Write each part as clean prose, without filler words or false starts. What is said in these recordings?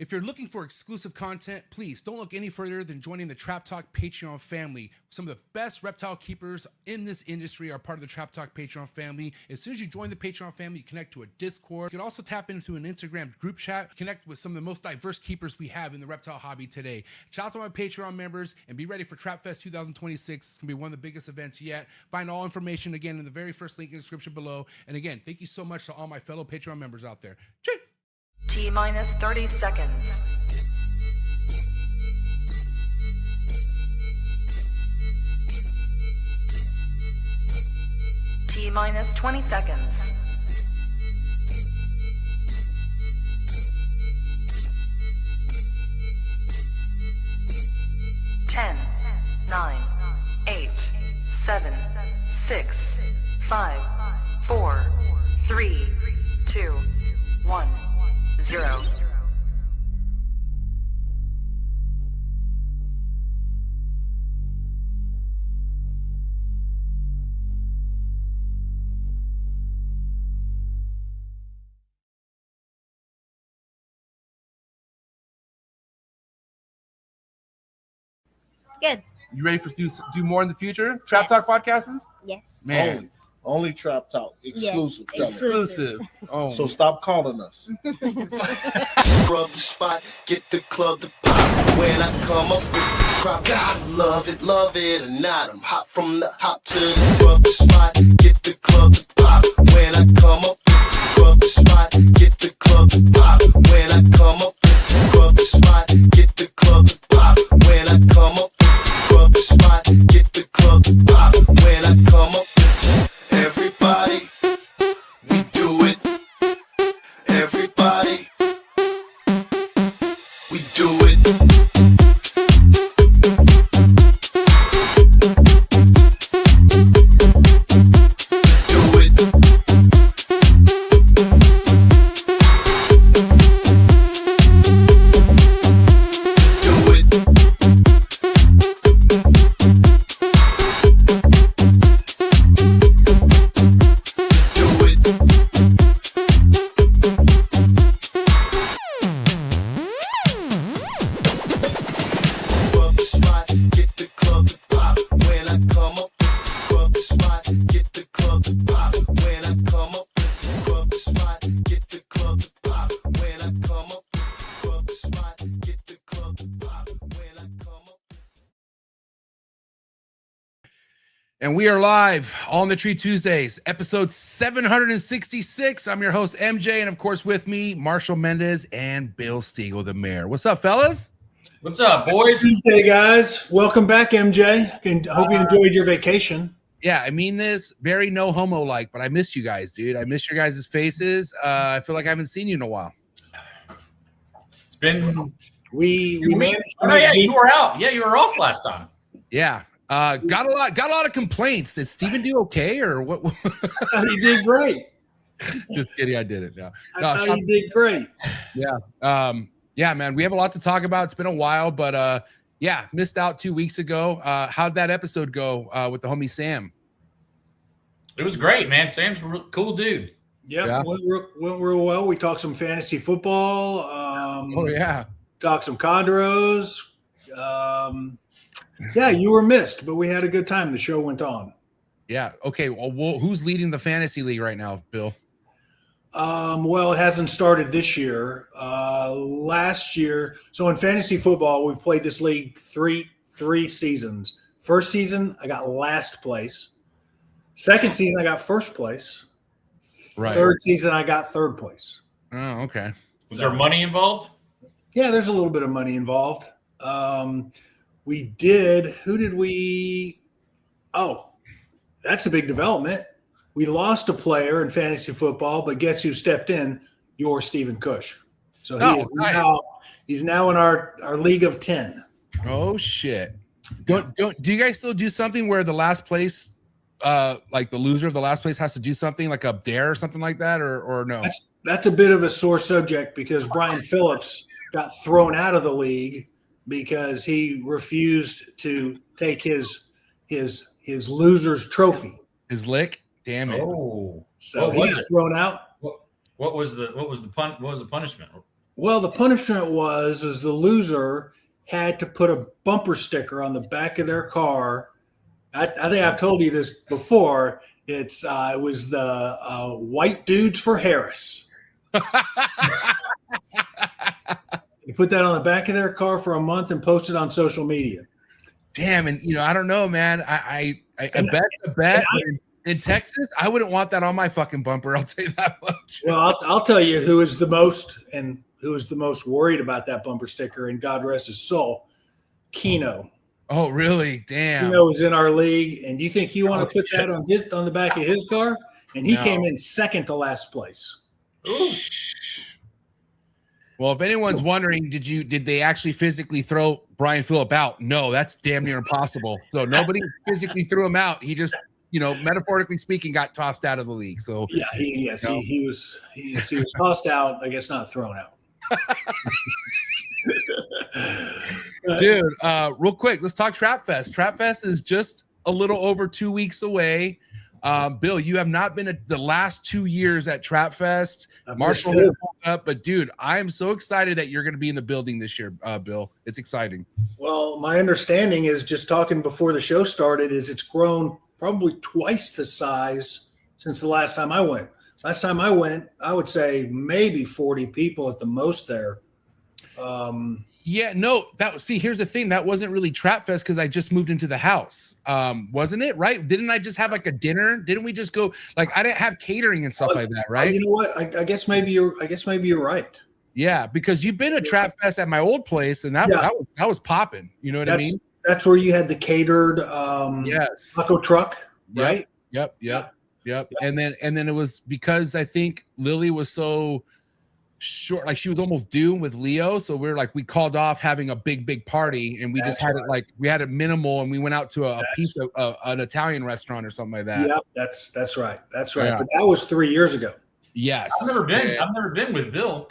If you're looking for exclusive content, please don't look any further than joining the Trap Talk Patreon family. Some of the best reptile keepers in this industry are part of the Trap Talk Patreon family. As soon as you join the Patreon family, you connect to a Discord. You can also tap into an Instagram group chat, connect with some of the most diverse keepers we have in the reptile hobby today. Shout out to my Patreon members and be ready for Trap Fest 2026. It's going to be one of the biggest events yet. Find all information again in the very first link in the description below. And again, thank you so much to all my fellow Patreon members out there. Cheers. T-minus 30 seconds. T-minus 20 seconds. Ten, 9, 8, 7, 6, 5, 4, 3, 2, 1. 0. Good. You ready for do more in the future? Trap Talk podcasts? Yes. Man. Only Trap Talk. Exclusive. Yes. Exclusive. Oh. So stop calling us. Rub the spot, get the club to pop. When I come up with the crop, gotta love it or not. I'm hot from the hop to the rub the spot, get the club to pop. When I come up with the rub the spot, get the club to pop. When I come up with the rub the spot, get the club to pop. When I come up with the rub the spot, get the club to pop. When I come up with everybody, we do it. Everybody, we do it. Do it. Do it. Do it. Rub the spot, get the club to pop. When I come up, rub the spot, get the club to pop. When I come up, rub the spot, get the club to pop. When I come up, rub the spot, get the club to pop. When I come up. And we are live on the Tree Tuesdays, episode 766. I'm your host, MJ, and of course with me, Marshall Mendez and Bill Stiegel, the mayor. What's up, fellas? What's up, boys? Hey guys, welcome back, MJ. And hope you enjoyed your vacation. Yeah, I mean this very no homo like, but I missed you guys, dude. I missed your guys' faces. I feel like I haven't seen you in a while. It's been. We managed. Oh yeah, you were out. Yeah, you were off last time. Yeah, got a lot of complaints. Did Steven do okay or what? He did great. Just kidding, I did it. No, I thought he did great. yeah. Yeah, man, we have a lot to talk about. It's been a while, but yeah, missed out 2 weeks ago. How'd that episode go with the homie Sam? It was great, man. Sam's a real cool dude. Yep, Yeah. went real well. We talked some fantasy football. Oh yeah, Talked some Chondros. Yeah, you were missed, but we had a good time. The show went on. yeah. Okay, well, who's leading the fantasy league right now, Bill? Well, it hasn't started this year. Last year, so in fantasy football, we've played this league three seasons. First season, I got last place. Second season, I got first place. Right. Third season, I got third place. Oh, okay. Was there money involved? Yeah, there's a little bit of money involved. We did. Who did we? Oh, that's a big development. We lost a player in fantasy football, but guess who stepped in? Your Stephen Cush. So he's now in our league of 10. Oh shit! Do you guys still do something where the last place, like the loser of the last place, has to do something like a dare or something like that, or no? That's a bit of a sore subject because Brian Phillips got thrown out of the league because he refused to take his loser's trophy. His lick. Damn it! Oh, So what was he's it? thrown out. What was the punishment? Well, the punishment was the loser had to put a bumper sticker on the back of their car. I think I've told you this before. It was the white dudes for Harris. You put that on the back of their car for a month and post it on social media. Damn, and I don't know, man. I bet in Texas, I wouldn't want that on my fucking bumper. I'll tell you that much. Well, I'll tell you who is the most worried about that bumper sticker, and God rest his soul, Kino. Oh, really? Damn. Kino was in our league, and do you think he want to put that on the back of his car? And he came in second to last place. Ooh. Well, if anyone's wondering, did they actually physically throw Brian Phillip out? No, that's damn near impossible. So nobody physically threw him out. He just, metaphorically speaking, got tossed out of the league. So yeah, he was tossed out. I guess not thrown out. Dude, real quick, let's talk Trap Fest. Trap Fest is just a little over 2 weeks away. Bill, you have not been the last 2 years at Trap Fest. Marshall up, but dude, I am so excited that you're going to be in the building this year, Bill. It's exciting. Well, my understanding is, just talking before the show started, is it's grown probably twice the size since the last time I went. Last time I went, I would say maybe 40 people at the most there. Yeah, no, here's the thing. That wasn't really Trap Fest because I just moved into the house. Wasn't it? Right? Didn't I just have like a dinner? Didn't we just go, like, I didn't have catering and stuff like that, right? You know what? I guess maybe you're right. Yeah, because you've been to Trap Fest at my old place, and that was popping. You know what I mean? That's where you had the catered yes taco truck, right? Yep. And then it was because I think Lily was so short, like she was almost due with Leo, so we called off having a big party, and we just had it like we had it minimal, and we went out to a pizza, an Italian restaurant or something like that. Yep, that's right. Yeah. But that was 3 years ago. Yes, I've never been with Bill.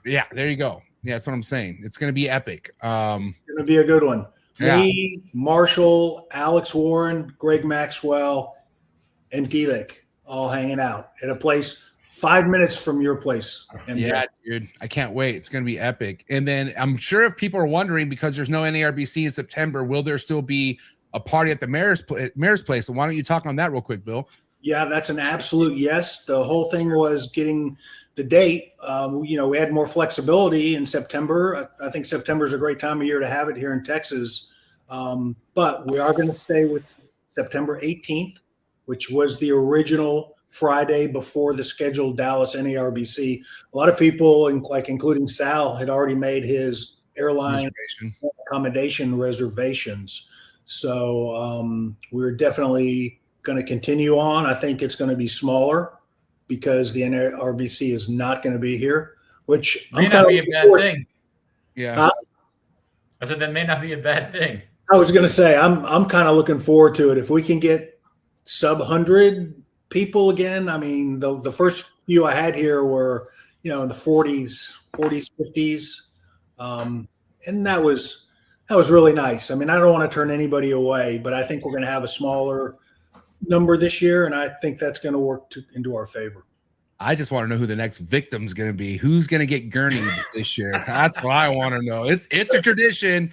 Yeah, there you go. Yeah, that's what I'm saying. It's gonna be epic. It's gonna be a good one. Me, Marshall, Alex Warren, Greg Maxwell, and D-Lick all hanging out at a place 5 minutes from your place. Yeah, dude, I can't wait. It's going to be epic. And then I'm sure if people are wondering, because there's no NARBC in September, will there still be a party at the mayor's place? So why don't you talk on that real quick, Bill? Yeah, that's an absolute yes. The whole thing was getting the date. We had more flexibility in September. I think September is a great time of year to have it here in Texas. But we are going to stay with September 18th, which was the original Friday before the scheduled Dallas NARBC. A lot of people, including Sal, had already made his airline accommodation reservations. So we're definitely going to continue on. I think it's going to be smaller because the NARBC is not going to be here, which may not be a bad thing. Yeah. I said that may not be a bad thing. I was going to say I'm kind of looking forward to it. If we can get sub 100 people again. I mean, the first few I had here were, in the 40s, 50s. And that was really nice. I mean, I don't want to turn anybody away, but I think we're going to have a smaller number this year. And I think that's going to work into our favor. I just want to know who the next victim's going to be. Who's going to get gurneyed this year? That's what I want to know. It's a tradition.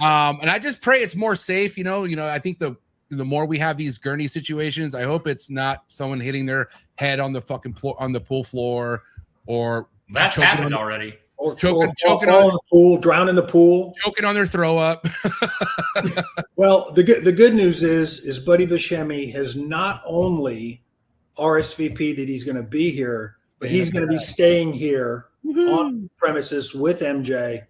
And I just pray it's more safe. I think the more we have these gurney situations, I hope it's not someone hitting their head on the fucking on the pool floor, or that's happened already, or choking on the pool, drown in the pool, choking on their throw up. Well, the good news is Buddy Buscemi has not only RSVP that he's going to be here, but he's going to be staying here on premises with MJ.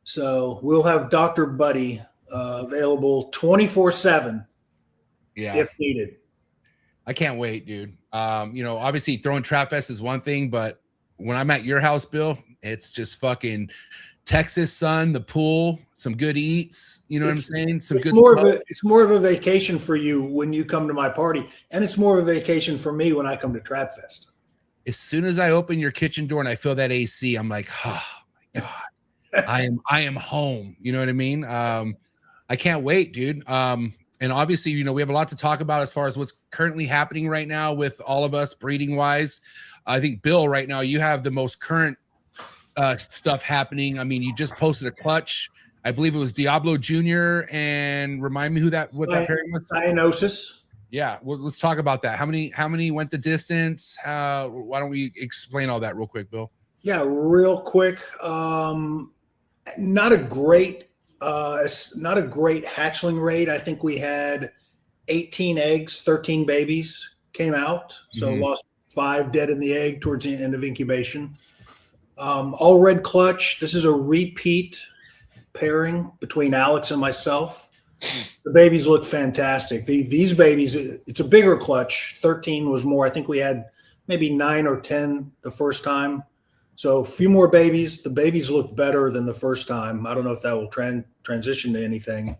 So we'll have Dr. Buddy available 24/7. Yeah, if needed. I can't wait, dude. Obviously throwing Trap Fest is one thing, but when I'm at your house, Bill, it's just fucking Texas sun, the pool, some good eats. You know what I'm saying? It's more of a vacation for you when you come to my party, and it's more of a vacation for me when I come to Trap Fest. As soon as I open your kitchen door and I feel that AC, I'm like, oh my God, I am home. You know what I mean? I can't wait, dude. And obviously, we have a lot to talk about as far as what's currently happening right now with all of us breeding wise. I think, Bill, right now, you have the most current stuff happening. I mean, you just posted a clutch. I believe it was Diablo Jr. And remind me what that pairing was. Cyanosis. Yeah, well, let's talk about that. How many went the distance? Why don't we explain all that real quick, Bill? Yeah, real quick. Not a great hatchling rate. I think we had 18 eggs, 13 babies came out. So lost 5 dead in the egg towards the end of incubation. All red clutch. This is a repeat pairing between Alex and myself. The babies look fantastic. These babies, it's a bigger clutch. 13 was more. I think we had maybe 9 or 10 the first time. So a few more babies. The babies look better than the first time. I don't know if that will transition to anything.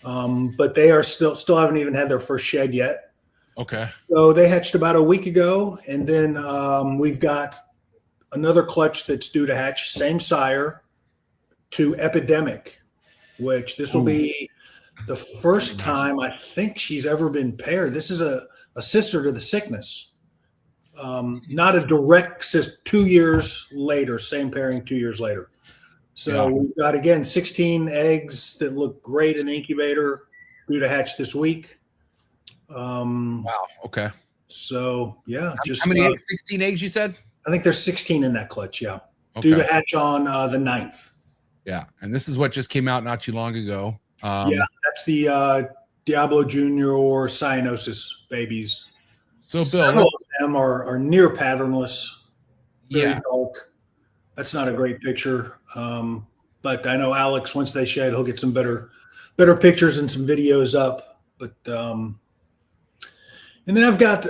But they are still haven't even had their first shed yet. Okay. So they hatched about a week ago. And then we've got another clutch that's due to hatch, same sire, to Epidemic, which this will be the first time I think she's ever been paired. This is a sister to the Sickness. Not a direct sister. 2 years later, same pairing 2 years later. So we've got, again, 16 eggs that look great in the incubator, due to hatch this week. Wow. Okay. So, yeah. How many eggs? 16 eggs, you said? I think there's 16 in that clutch, yeah. Okay. Due to hatch on the 9th. Yeah. And this is what just came out not too long ago. Yeah, that's the Diablo Jr. or Cyanosis babies. So, Bill, several of them are near patternless, very dark. That's not a great picture. But I know Alex, once they shed, he'll get some better pictures and some videos up. But and then I've got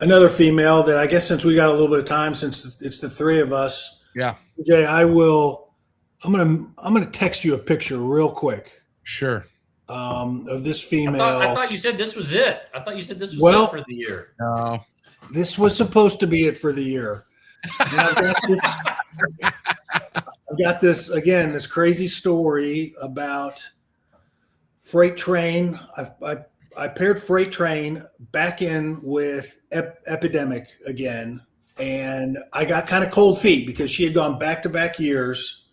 another female that I guess, since we got a little bit of time, since it's the three of us. Yeah. Jay, I'm gonna text you a picture real quick. Sure. Of this female. I thought you said this was it. I thought you said this was it for the year. No. This was supposed to be it for the year. And I've got this again, this crazy story about Freight Train. I paired Freight Train back in with Epidemic again, and I got kind of cold feet because she had gone back-to-back years.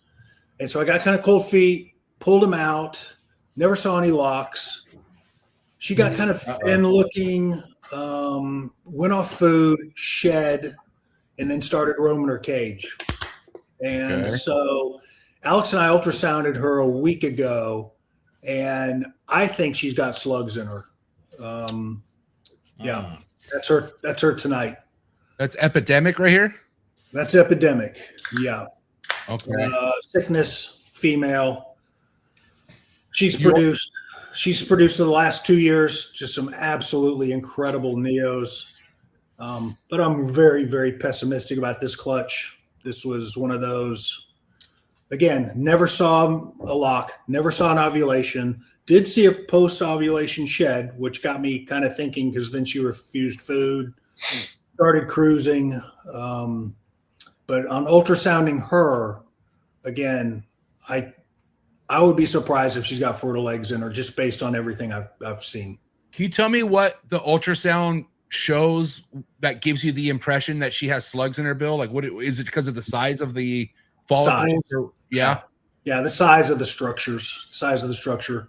And so I got kind of cold feet, pulled him out, never saw any locks. She got kind of thin looking, went off food, shed, and then started roaming her cage. And so Alex and I ultrasounded her a week ago, and I think she's got slugs in her. Yeah, that's her tonight. That's Epidemic right here? That's Epidemic, yeah. Okay. Sickness, female. She's produced in the last 2 years just some absolutely incredible neos. But I'm very, very pessimistic about this clutch. This was one of those, again, never saw a lock, never saw an ovulation, did see a post-ovulation shed, which got me kind of thinking, because then she refused food, started cruising. But on ultrasounding her, again, I would be surprised if she's got fertile eggs in her, just based on everything I've seen. Can you tell me what the ultrasound shows that gives you the impression that she has slugs in her, Bill? Like, what is it, because of the size of the follicles? Yeah, the size of the structure.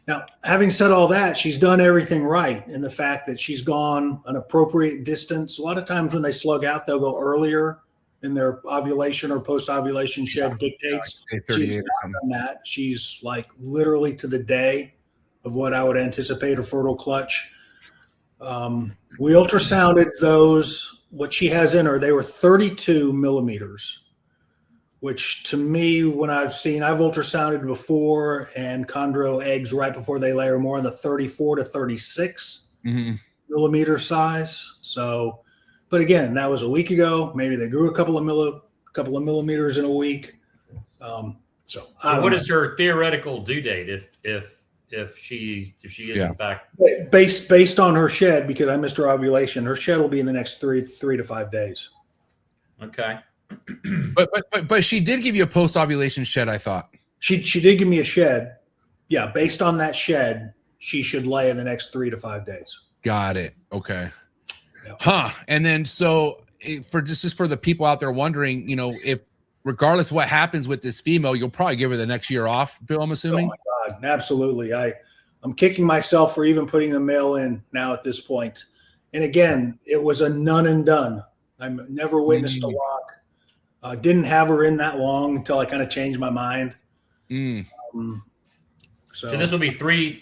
Now, having said all that, she's done everything right in the fact that she's gone an appropriate distance. A lot of times when they slug out, they'll go earlier in their ovulation or post-ovulation shed dictates. She's not done that. She's like literally to the day of what I would anticipate a fertile clutch. We ultrasounded those, what she has in her, they were 32 millimeters, which to me, when I've ultrasounded before, and chondro eggs right before they lay are more in the 34 to 36 millimeter size. So, but again, that was a week ago.Maybe they grew a couple of millimeters in a week. So what is her theoretical due date if she is in fact based on her shed? Because I missed her ovulation. Her shed will be in the next three to 5 days. Okay. But she did give you a post-ovulation shed, I thought. She did give me a shed. Yeah, based on that shed, she should lay in the next 3 to 5 days. Got it. Okay. Huh. And then so for just for the people out there wondering, you know, if regardless of what happens with this female, you'll probably give her the next year off, Bill, I'm assuming. Oh my God, absolutely. I'm kicking myself for even putting the male in now at this point. And again, it was a none and done. I've never witnessed a lock. Didn't have her in that long until I kind of changed my mind. So this will be 3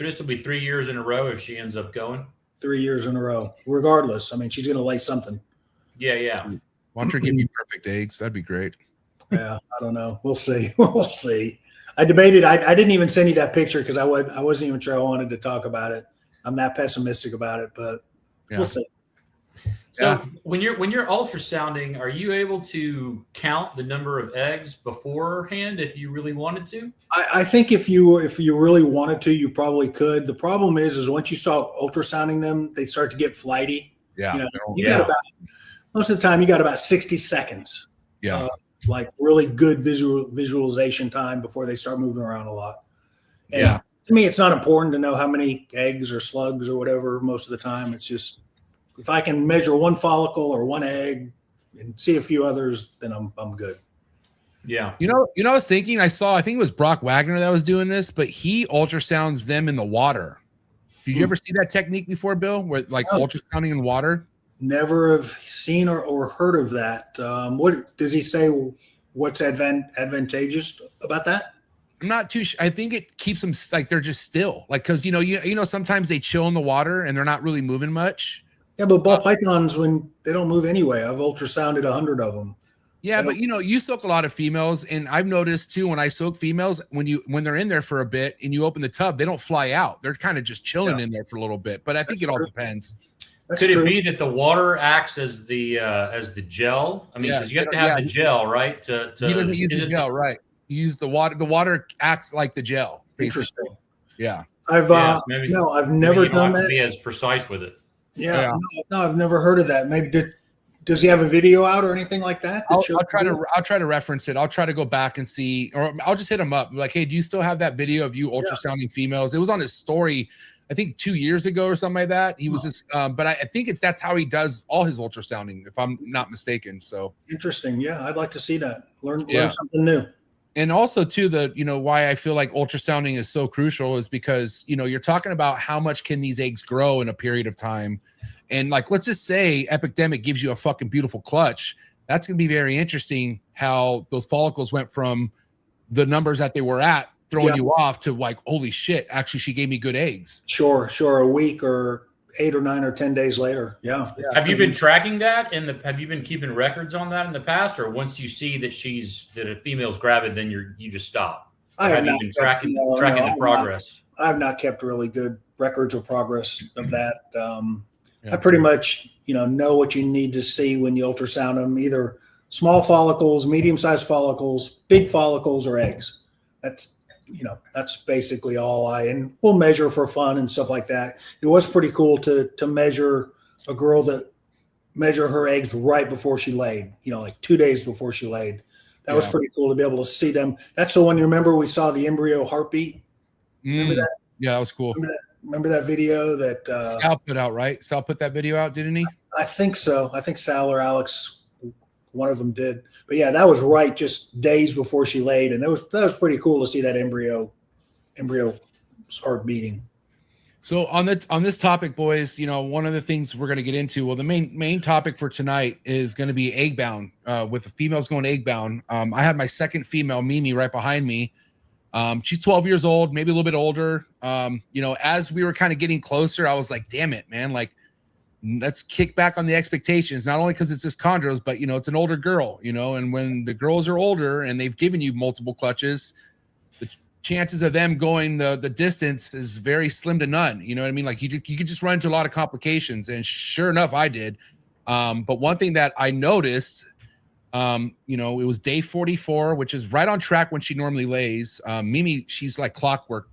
years in a row if she ends up going. 3 years in a row, regardless. I mean, she's going to lay something. Yeah. Why don't you give you perfect eggs? That'd be great. Yeah, I don't know. We'll see. We'll see. I debated. I didn't even send you that picture because I wasn't even sure I wanted to talk about it. I'm that pessimistic about it, but we'll see. So when you're ultrasounding, are you able to count the number of eggs beforehand if you really wanted to? I think if you really wanted to, you probably could. The problem is once you start ultrasounding them, they start to get flighty. Yeah. You got about, most of the time you got about 60 seconds. Yeah. Like really good visualization time before they start moving around a lot. And to me, it's not important to know how many eggs or slugs or whatever most of the time. It's just, if I can measure one follicle or one egg and see a few others, then I'm good. Yeah. You know, I was thinking, I think it was Brock Wagner that was doing this, but he ultrasounds them in the water. Did you ever see that technique before, Bill? Where like ultrasounding in water? Never have seen or heard of that. What does he say? What's advantageous about that? I'm not too sure. I think it keeps them like they're just still, like, because you know sometimes they chill in the water and they're not really moving much. Yeah, but ball pythons, when they don't move anyway, I've ultrasounded 100 of them. Yeah, but you soak a lot of females, and I've noticed too when I soak females, when they're in there for a bit and you open the tub, they don't fly out. They're kind of just chilling in there for a little bit. But I think it all depends. Could it be that the water acts as the gel? I mean, because you have to have the gel, right? He doesn't use the gel, right? You use the water. The water acts like the gel. Basically. Interesting. Yeah. I've never done that. Be as precise with it. Yeah. No, I've never heard of that. Maybe does he have a video out or anything like that? I'll try to reference it. I'll try to go back and see, or I'll just hit him up. Like, hey, do you still have that video of you ultrasounding females? It was on his story, I think 2 years ago or something like that. He was just, but I think that's how he does all his ultrasounding, if I'm not mistaken. So interesting. Yeah, I'd like to see that. Learn something new. And also too, why I feel like ultrasounding is so crucial is because, you're talking about how much can these eggs grow in a period of time. And like, let's just say Epidemic gives you a fucking beautiful clutch. That's going to be very interesting how those follicles went from the numbers that they were at throwing you off to like, holy shit, actually she gave me good eggs. Sure. A week or 8 or 9 or 10 days later. Yeah. Have you been tracking that have you been keeping records on that in the past, or once you see that a female's gravid, then you just stop? Have you been tracking the progress? I have not kept really good records or progress of that. I pretty much, know what you need to see when you ultrasound them, either small follicles, medium-sized follicles, big follicles, or eggs. That's basically all and we'll measure for fun and stuff like that. It was pretty cool to measure a girl measure her eggs right before she laid, like 2 days before she laid. That was pretty cool to be able to see them. That's the one, you remember we saw the embryo heartbeat? Remember that? Yeah, that was cool. Remember that video that Sal put out, right? Sal put that video out, didn't he? I think so. I think Sal or Alex, one of them did. But yeah, that was right just days before she laid. And that was pretty cool to see that embryo start beating. So on this topic, boys, one of the things we're going to get into, well, the main topic for tonight is going to be egg bound, with the females going egg bound. I had my second female, Mimi, right behind me. She's 12 years old, maybe a little bit older. As we were kind of getting closer, I was like, damn it, man. Like, let's kick back on the expectations, not only because it's just chondros, but, it's an older girl, and when the girls are older and they've given you multiple clutches, the chances of them going the distance is very slim to none. You know what I mean? Like you could just run into a lot of complications. And sure enough, I did. But one thing that I noticed, it was day 44, which is right on track when she normally lays. Mimi, she's like clockwork,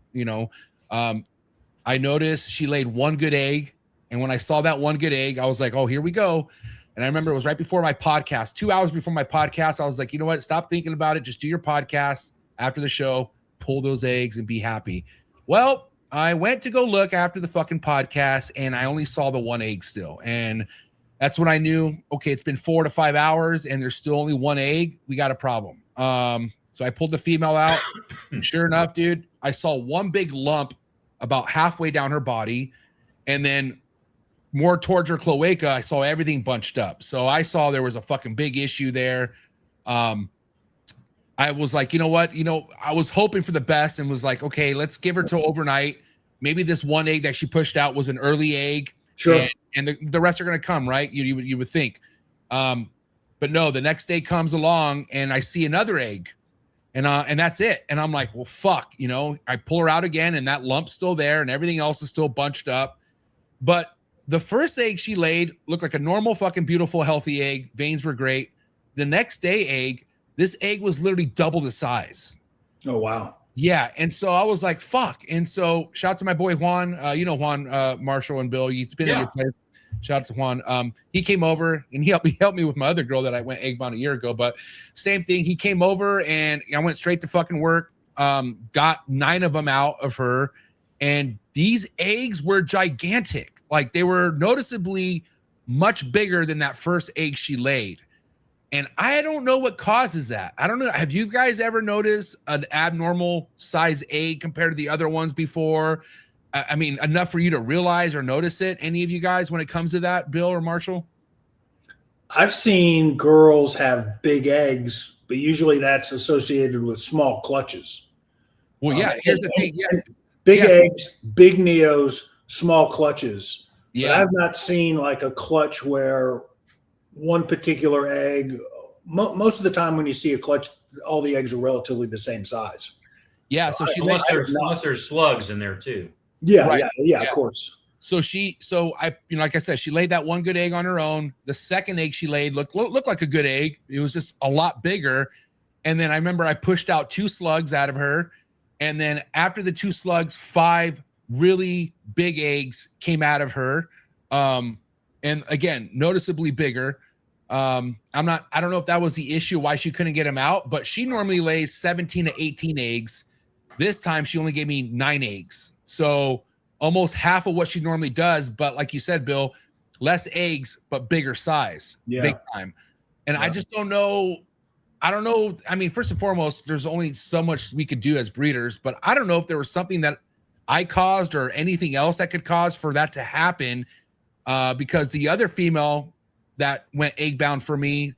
I noticed she laid one good egg. And when I saw that one good egg, I was like, oh, here we go. And I remember it was right before my podcast, 2 hours before my podcast. I was like, you know what? Stop thinking about it. Just do your podcast after the show, pull those eggs and be happy. Well, I went to go look after the fucking podcast and I only saw the one egg still. And that's when I knew, okay, it's been 4 to 5 hours and there's still only one egg. We got a problem. So I pulled the female out. Sure enough, dude, I saw one big lump about halfway down her body, and then more towards her cloaca, I saw everything bunched up. So I saw there was a fucking big issue there. I was like, you know what? I was hoping for the best and was like, okay, let's give her till overnight. Maybe this one egg that she pushed out was an early egg. Sure. And the rest are going to come, right? You would think. But no, the next day comes along and I see another egg. And that's it. And I'm like, well, fuck, I pull her out again and that lump's still there and everything else is still bunched up. But the first egg she laid looked like a normal fucking beautiful, healthy egg. Veins were great. The next day this egg was literally double the size. Oh, wow. Yeah. And so I was like, fuck. And so shout out to my boy, Juan, Juan, Marshall and Bill, he's been in your place. Shout out to Juan. He came over and he helped me with my other girl that I went egg bound a year ago, but same thing. He came over and I went straight to fucking work. Got 9 of them out of her. And these eggs were gigantic. Like they were noticeably much bigger than that first egg she laid. And I don't know what causes that. I don't know. Have you guys ever noticed an abnormal size egg compared to the other ones before? I mean, enough for you to realize or notice it? Any of you guys when it comes to that, Bill or Marshall? I've seen girls have big eggs, but usually that's associated with small clutches. Well, yeah, here's the thing. Yeah. Big eggs, big neos, small clutches. Yeah. But I've not seen like a clutch where one particular egg, most of the time when you see a clutch, all the eggs are relatively the same size. Yeah. So she unless there's slugs in there too. Yeah, right. yeah, of course. So like I said, she laid that one good egg on her own. The second egg she laid looked like a good egg. It was just a lot bigger. And then I remember I pushed out 2 slugs out of her. And then after the 2 slugs, 5 really big eggs came out of her. And again, noticeably bigger. I don't know if that was the issue why she couldn't get them out, but she normally lays 17 to 18 eggs. This time she only gave me 9 eggs. So almost half of what she normally does. But like you said, Bill, less eggs, but bigger size, big time. And I just don't know. I don't know. I mean, first and foremost, there's only so much we could do as breeders, but I don't know if there was something that I caused or anything else that could cause for that to happen. Because the other female that went egg bound for me,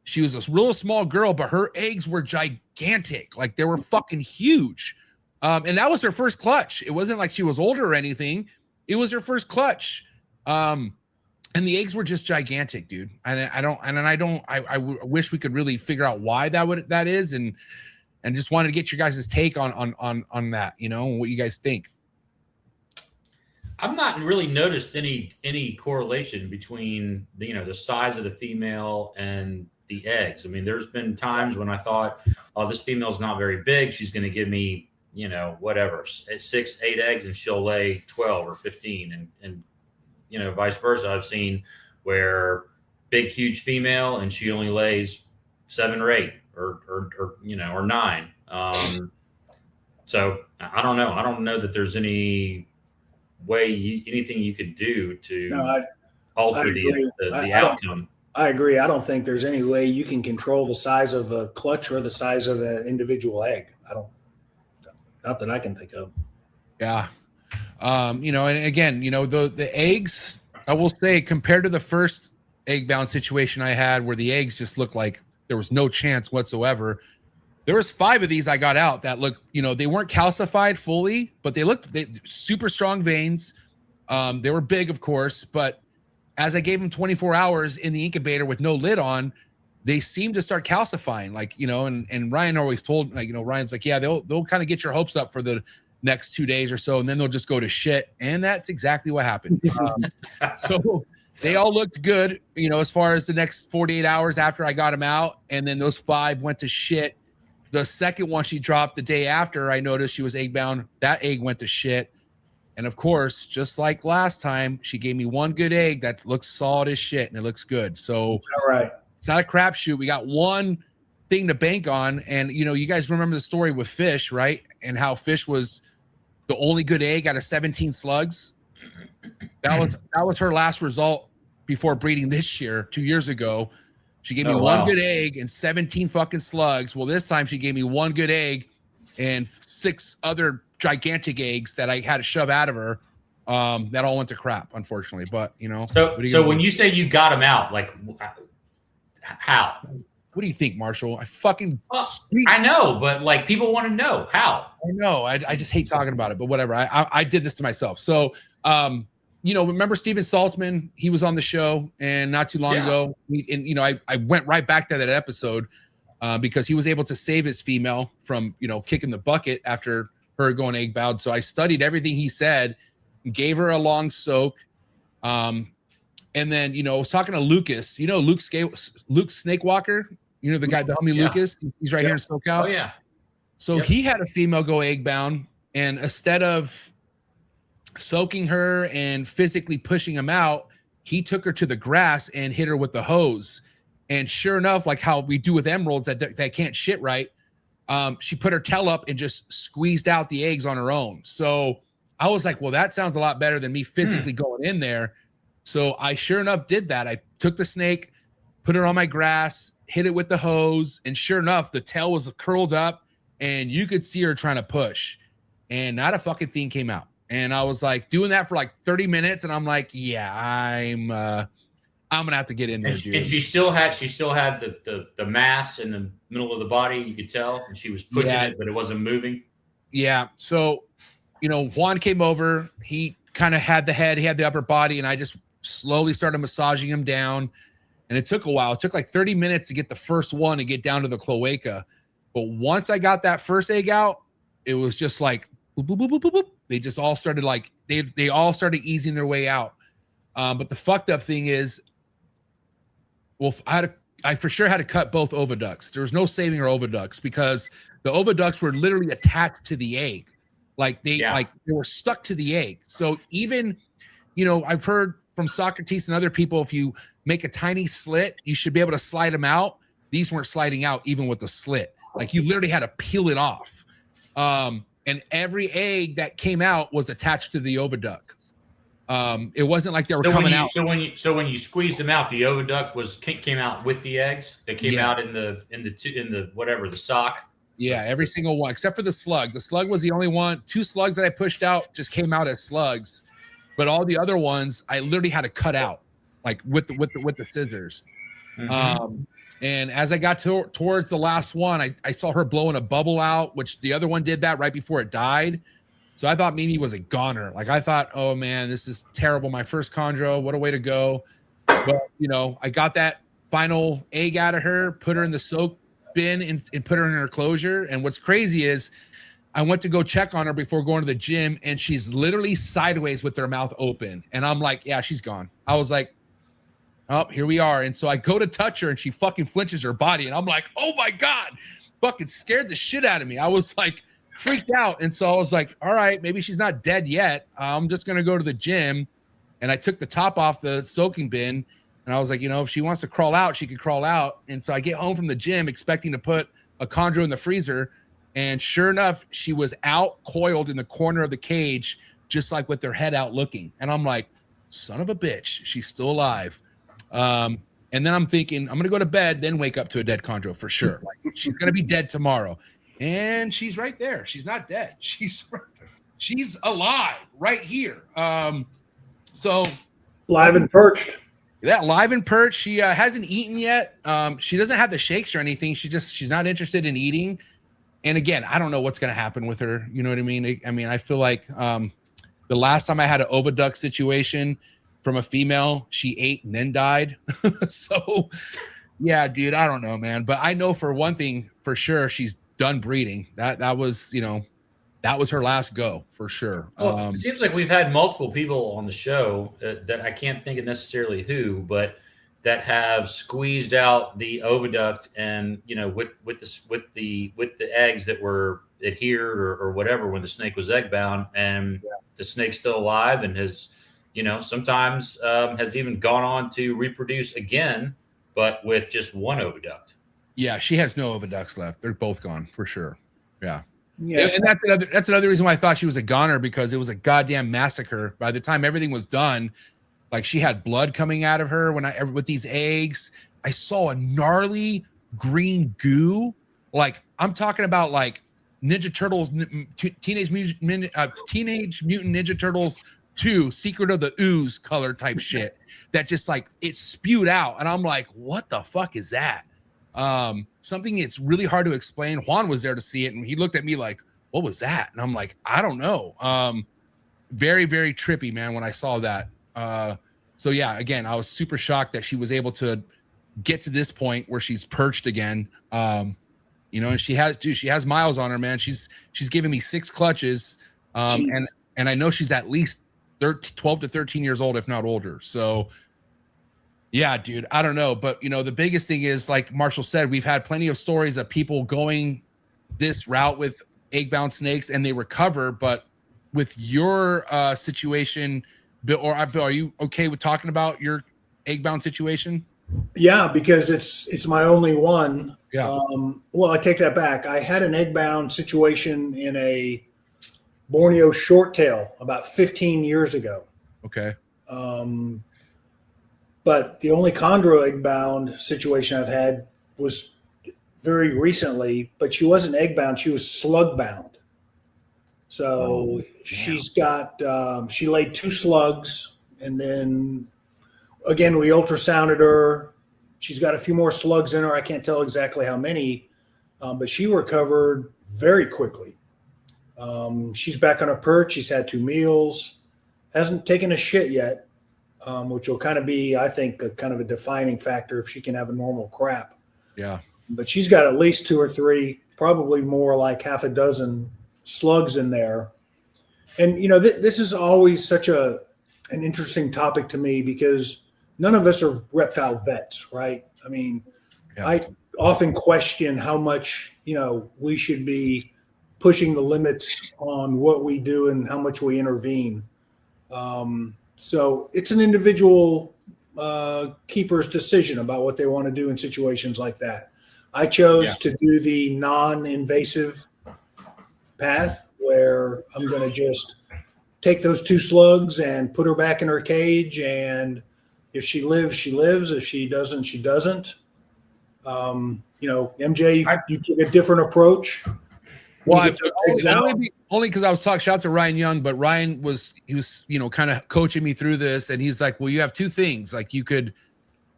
she was a real small girl, but her eggs were gigantic. Like they were fucking huge. And that was her first clutch. It wasn't like she was older or anything. It was her first clutch. And the eggs were just gigantic, dude. And I wish we could really figure out why that is. And just wanted to get your guys' take on that, and what you guys think. I've not really noticed any correlation between the size of the female and the eggs. I mean, there's been times when I thought, oh, this female's not very big. She's going to give me, whatever, 6, 8 eggs, and she'll lay 12 or 15, and vice versa. I've seen where big, huge female and she only lays 7 or 8 or 9. So I don't know. I don't know that there's any way anything you could do to alter the outcome. I agree. I don't think there's any way you can control the size of a clutch or the size of an individual egg. Not that I can think of. Yeah. And again, the eggs, I will say, compared to the first egg bound situation I had where the eggs just looked like there was no chance whatsoever. There was 5 of these I got out that looked, they weren't calcified fully, but they super strong veins. They were big, of course, but as I gave them 24 hours in the incubator with no lid on, they seemed to start calcifying, and Ryan always told, Ryan's like, yeah, they'll kind of get your hopes up for the next 2 days or so, and then they'll just go to shit. And that's exactly what happened. So they all looked good, as far as the next 48 hours after I got them out. And then those 5 went to shit. The second one she dropped the day after I noticed she was egg bound, that egg went to shit. And of course, just like last time, she gave me one good egg that looks solid as shit and it looks good. So all right. It's not a crapshoot. We got one thing to bank on. And, you guys remember the story with Fish, right? And how Fish was the only good egg out of 17 slugs. That was her last result before breeding this year, 2 years ago. She gave me one good egg and 17 fucking slugs. Well, this time she gave me one good egg and 6 other gigantic eggs that I had to shove out of her. That all went to crap, unfortunately. But you know, so when you say you got them out, like how? What do you think, Marshall? I know, but like people want to know how. I know. I just hate talking about it, but whatever. I did this to myself. So, you know, remember Steven Saltzman? He was on the show, and not too long ago, and you know, I went right back to that episode because he was able to save his female from, you know, kicking the bucket after her going egg bound. So I studied everything he said, gave her a long soak. And then, you know, I was talking to Lucas, you know, Luke Snakewalker, you know, the guy, the homie Lucas, he's right here in SoCal. Oh, yeah. So he had a female go egg bound, and instead of soaking her and physically pushing him out, he took her to the grass and hit her with the hose. And sure enough, like how we do with emeralds that can't shit right, she put her tail up and just squeezed out the eggs on her own. So I was like, well, that sounds a lot better than me physically going in there. So I sure enough did that. I took the snake, put it on my grass, hit it with the hose, and sure enough, the tail was curled up and you could see her trying to push, and not a fucking thing came out. And I was like doing that for like 30 minutes, and I'm like, yeah, I'm gonna have to get in there, dude. And she still had the mass in the middle of the body, you could tell, and she was pushing it, but it wasn't moving. Yeah. So, you know, Juan came over, he kind of had the head, he had the upper body, and I just slowly started massaging him down. And it took a while. It took like 30 minutes to get the first one and get down to the cloaca. But once I got that first egg out, it was just like, boop, boop, boop, boop, boop, boop. They just all started like, they all started easing their way out. But the fucked up thing is, well, I for sure had to cut both oviducts. There was no saving our oviducts because the oviducts were literally attached to the egg. Like they were stuck to the egg. So even, you know, I've heard from Socrates and other people, if you make a tiny slit, you should be able to slide them out. These weren't sliding out even with the slit. Like you literally had to peel it off. And every egg that came out was attached to the oviduct. It wasn't like they were coming out. So when you squeezed them out, the oviduct came out with the eggs. They came out in the whatever, the sock. Yeah, every single one except for the slug. The slug was the only one. 2 slugs that I pushed out just came out as slugs, but all the other ones I literally had to cut out, like with the scissors. Mm-hmm. And as I got towards the last one, I saw her blowing a bubble out, which the other one did that right before it died. So I thought Mimi was a goner. Like I thought, oh man, this is terrible. My first chondro, what a way to go. But you know, I got that final egg out of her, put her in the soak bin and put her in her closure. And what's crazy is I went to go check on her before going to the gym, and she's literally sideways with her mouth open. And I'm like, yeah, she's gone. I was like, oh, here we are. And so I go to touch her and she fucking flinches her body. And I'm like, oh my God, fucking scared the shit out of me. I was like freaked out. And so I was like, all right, maybe she's not dead yet. I'm just going to go to the gym. And I took the top off the soaking bin. And I was like, you know, if she wants to crawl out, she could crawl out. And so I get home from the gym expecting to put a chondro in the freezer. And sure enough, she was out coiled in the corner of the cage, just like with her head out looking. And I'm like, son of a bitch, she's still alive. And then I'm thinking, I'm going to go to bed, then wake up to a dead chondro for sure. Like she's going to be dead tomorrow. And she's right there. She's not dead. She's alive right here. So live and perched. Yeah, live and perched. She hasn't eaten yet. She doesn't have the shakes or anything. She's not interested in eating. And again, I don't know what's going to happen with her. You know what I mean? I feel like the last time I had an oviduct situation from a female, she ate and then died. So, yeah, dude, I don't know, man. But I know for one thing, for sure, she's done breeding. That was, you know, that was her last go for sure. Well, it seems like we've had multiple people on the show that I can't think of necessarily who, but that have squeezed out the oviduct and, you know, with the eggs that were adhered or whatever when the snake was egg bound, and the snake's still alive and has, you know, sometimes has even gone on to reproduce again, but with just one oviduct. Yeah, she has no oviducts left. They're both gone for sure. Yeah. Yes. And that's another reason why I thought she was a goner, because it was a goddamn massacre. By the time everything was done, like she had blood coming out of her with these eggs. I saw a gnarly green goo. Like I'm talking about like Ninja Turtles, Teenage Mutant Ninja Turtles 2, Secret of the Ooze color type shit that just like it spewed out. And I'm like, what the fuck is that? Something it's really hard to explain. Juan was there to see it and he looked at me like, what was that? And I'm like, I don't know. Very, very trippy, man, when I saw that. So yeah, again, I was super shocked that she was able to get to this point where she's perched again. You know, and she has miles on her, man. She's giving me 6 clutches. And I know she's at least 12 to 13 years old, if not older. So yeah, dude, I don't know. But you know, the biggest thing is, like Marshall said, we've had plenty of stories of people going this route with egg-bound snakes and they recover. But with your situation, Bill, are you okay with talking about your egg-bound situation? Yeah, because it's my only one. Yeah. Well, I take that back. I had an egg-bound situation in a Borneo shorttail about 15 years ago. Okay. But the only chondro egg-bound situation I've had was very recently, but she wasn't egg-bound. She was slug-bound. So she's got, she laid 2 slugs, and then again, we ultrasounded her. She's got a few more slugs in her. I can't tell exactly how many, but she recovered very quickly. She's back on her perch. She's had 2 meals, hasn't taken a shit yet, which will kind of be, I think, a kind of a defining factor if she can have a normal crap. Yeah. But she's got at least 2 or 3, probably more like half a dozen slugs in there. And, you know, this is always such an interesting topic to me because none of us are reptile vets, right? I mean, yeah. I often question how much, you know, we should be pushing the limits on what we do and how much we intervene. So it's an individual keeper's decision about what they want to do in situations like that. I chose to do the non-invasive path where I'm going to just take those 2 slugs and put her back in her cage. And if she lives, she lives. If she doesn't, she doesn't. You know, MJ, you took a different approach. Well, only because I was talking, shout out to Ryan Young, but Ryan he was, you know, kind of coaching me through this. And he's like, well, you have 2 things. Like you could,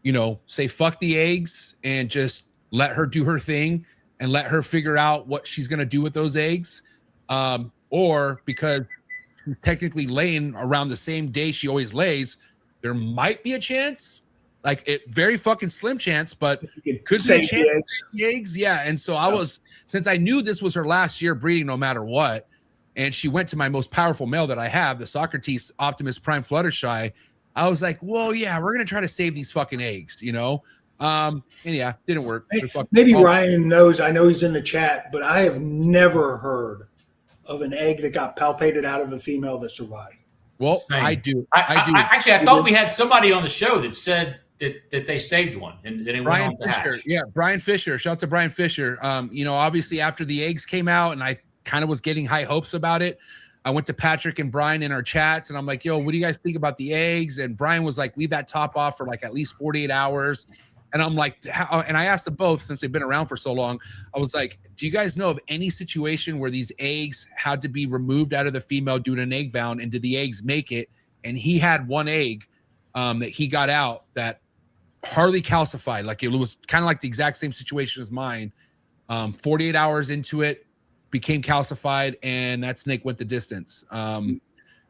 you know, say, fuck the eggs and just let her do her thing and let her figure out what she's going to do with those eggs. Or because she's technically laying around the same day she always lays, there might be a chance, like it very fucking slim chance, but could be a chance the eggs. Yeah. And so I was, since I knew this was her last year breeding no matter what, and she went to my most powerful male that I have, the Socrates Optimus Prime Fluttershy, I was like, well, yeah, we're going to try to save these fucking eggs, you know? And yeah, didn't work. Maybe Ryan knows, I know he's in the chat, but I have never heard of an egg that got palpated out of a female that survived. Well, Same. I do. Actually, I thought we had somebody on the show that said that they saved one and then it Brian went on to Fisher. hatch. Yeah, Brian Fisher. Shout out to Brian Fisher. You know, obviously after the eggs came out and I kind of was getting high hopes about it, I went to Patrick and Brian in our chats and I'm like, yo, what do you guys think about the eggs? And Brian was like, leave that top off for like at least 48 hours. And I'm like, how? And I asked them both, since they've been around for so long, I was like, do you guys know of any situation where these eggs had to be removed out of the female due to an egg bound, and did the eggs make it? And he had 1 egg that he got out that hardly calcified. Like it was kind of like the exact same situation as mine. 48 hours into it, became calcified, and that snake went the distance. And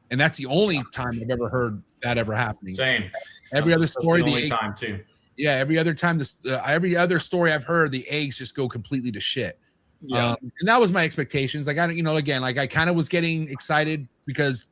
that's the only time I've ever heard that ever happening. Same. Every other story, the only time too. Yeah, every other time, every other story I've heard, the eggs just go completely to shit. Yeah, and that was my expectations. Like, you know, again, like I kind of was getting excited because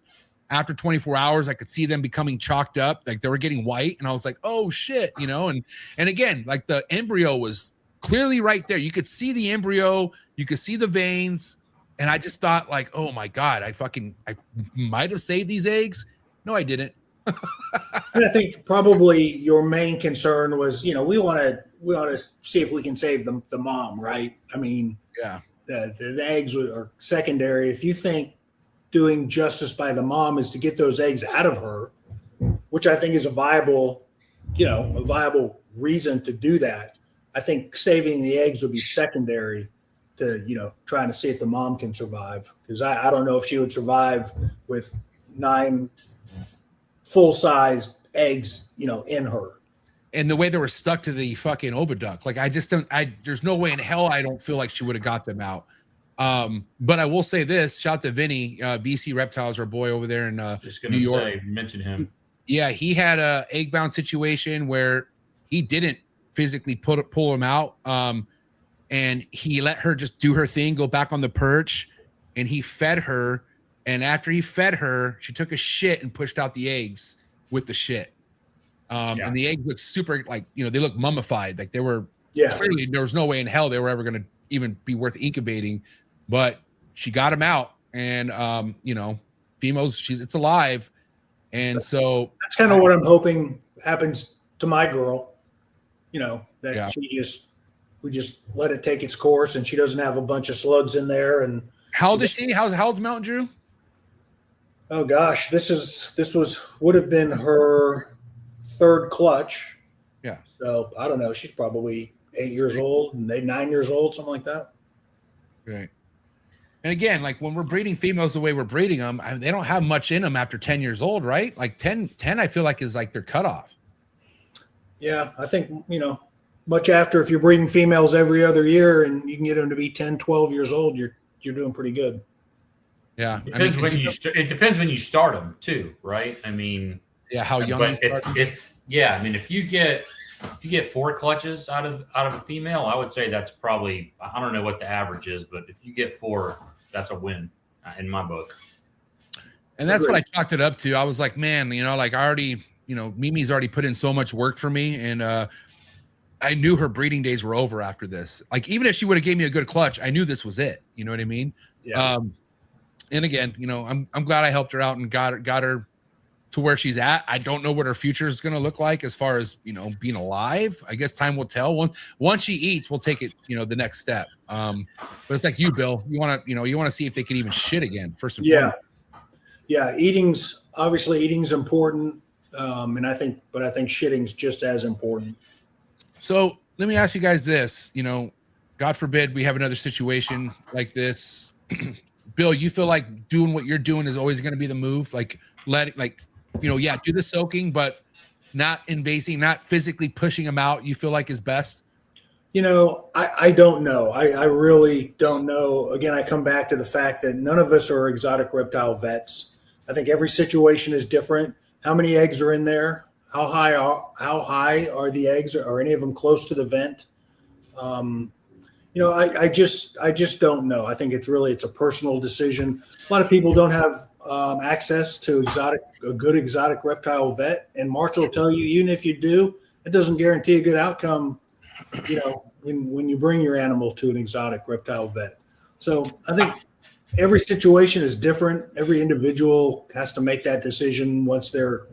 after 24 hours, I could see them becoming chalked up, like they were getting white, and I was like, oh shit, you know. And again, like the embryo was clearly right there. You could see the embryo, you could see the veins, and I just thought, like, oh my god, I might have saved these eggs. No, I didn't. And I think probably your main concern was, you know, we want to see if we can save the mom, right? I mean, yeah, the eggs are secondary. If you think doing justice by the mom is to get those eggs out of her, which I think is a viable, a viable reason to do that. I think saving the eggs would be secondary to, trying to see if the mom can survive. Because I don't know if she would survive with 9 full-sized eggs, in her. And the way they were stuck to the fucking oviduct, like there's no way in hell I don't feel like she would have got them out. But I will say this: shout out to Vinny, VC Reptiles, our boy over there in just gonna New York. say, mention him. Yeah, he had a egg bound situation where he didn't physically pull him out, and he let her just do her thing, go back on the perch, and he fed her. And after he fed her, she took a shit and pushed out the eggs with the shit. And the eggs looked super, like, they look mummified. Like they were, clearly there was no way in hell they were ever going to even be worth incubating, but she got them out. And, females, it's alive. And so that's kind of what I'm hoping happens to my girl, that we just let it take its course and she doesn't have a bunch of slugs in there. And how old is she? How old's Mountain Drew? Oh gosh, would have been her 3rd clutch. Yeah. So I don't know. She's probably 8 years old and 9 years old, something like that. Right. And again, like when we're breeding females the way we're breeding them, they don't have much in them after 10 years old, right? Like 10, I feel like is like their cutoff. Yeah. I think, much after, if you're breeding females every other year and you can get them to be 10, 12 years old, you're doing pretty good. Yeah. It depends when you start them too, right? I mean, yeah, how young but if you get 4 clutches out of a female, I would say that's probably, I don't know what the average is, but if you get 4, that's a win in my book. And that's what I chalked it up to. I was like, man, like I already, Mimi's already put in so much work for me, and I knew her breeding days were over after this. Like even if she would have gave me a good clutch, I knew this was it. You know what I mean? Yeah. And again, I'm glad I helped her out and got her to where she's at. I don't know what her future is going to look like as far as, being alive. I guess time will tell. Once she eats, we'll take it, the next step. But it's like you, Bill, you want to see if they can even shit again first and foremost. Yeah. Eating's important. And I think shitting's just as important. So let me ask you guys this, God forbid we have another situation like this. Bill, you feel like doing what you're doing is always going to be the move? Like do the soaking, but not invasing, not physically pushing them out, you feel like is best? I don't know. I really don't know. Again, I come back to the fact that none of us are exotic reptile vets. I think every situation is different. How many eggs are in there? How high are the eggs? Are any of them close to the vent? I just don't know. I think it's a personal decision. A lot of people don't have access to a good exotic reptile vet, and March will tell you, even if you do, it doesn't guarantee a good outcome. When you bring your animal to an exotic reptile vet. So I think every situation is different. Every individual has to make that decision once they're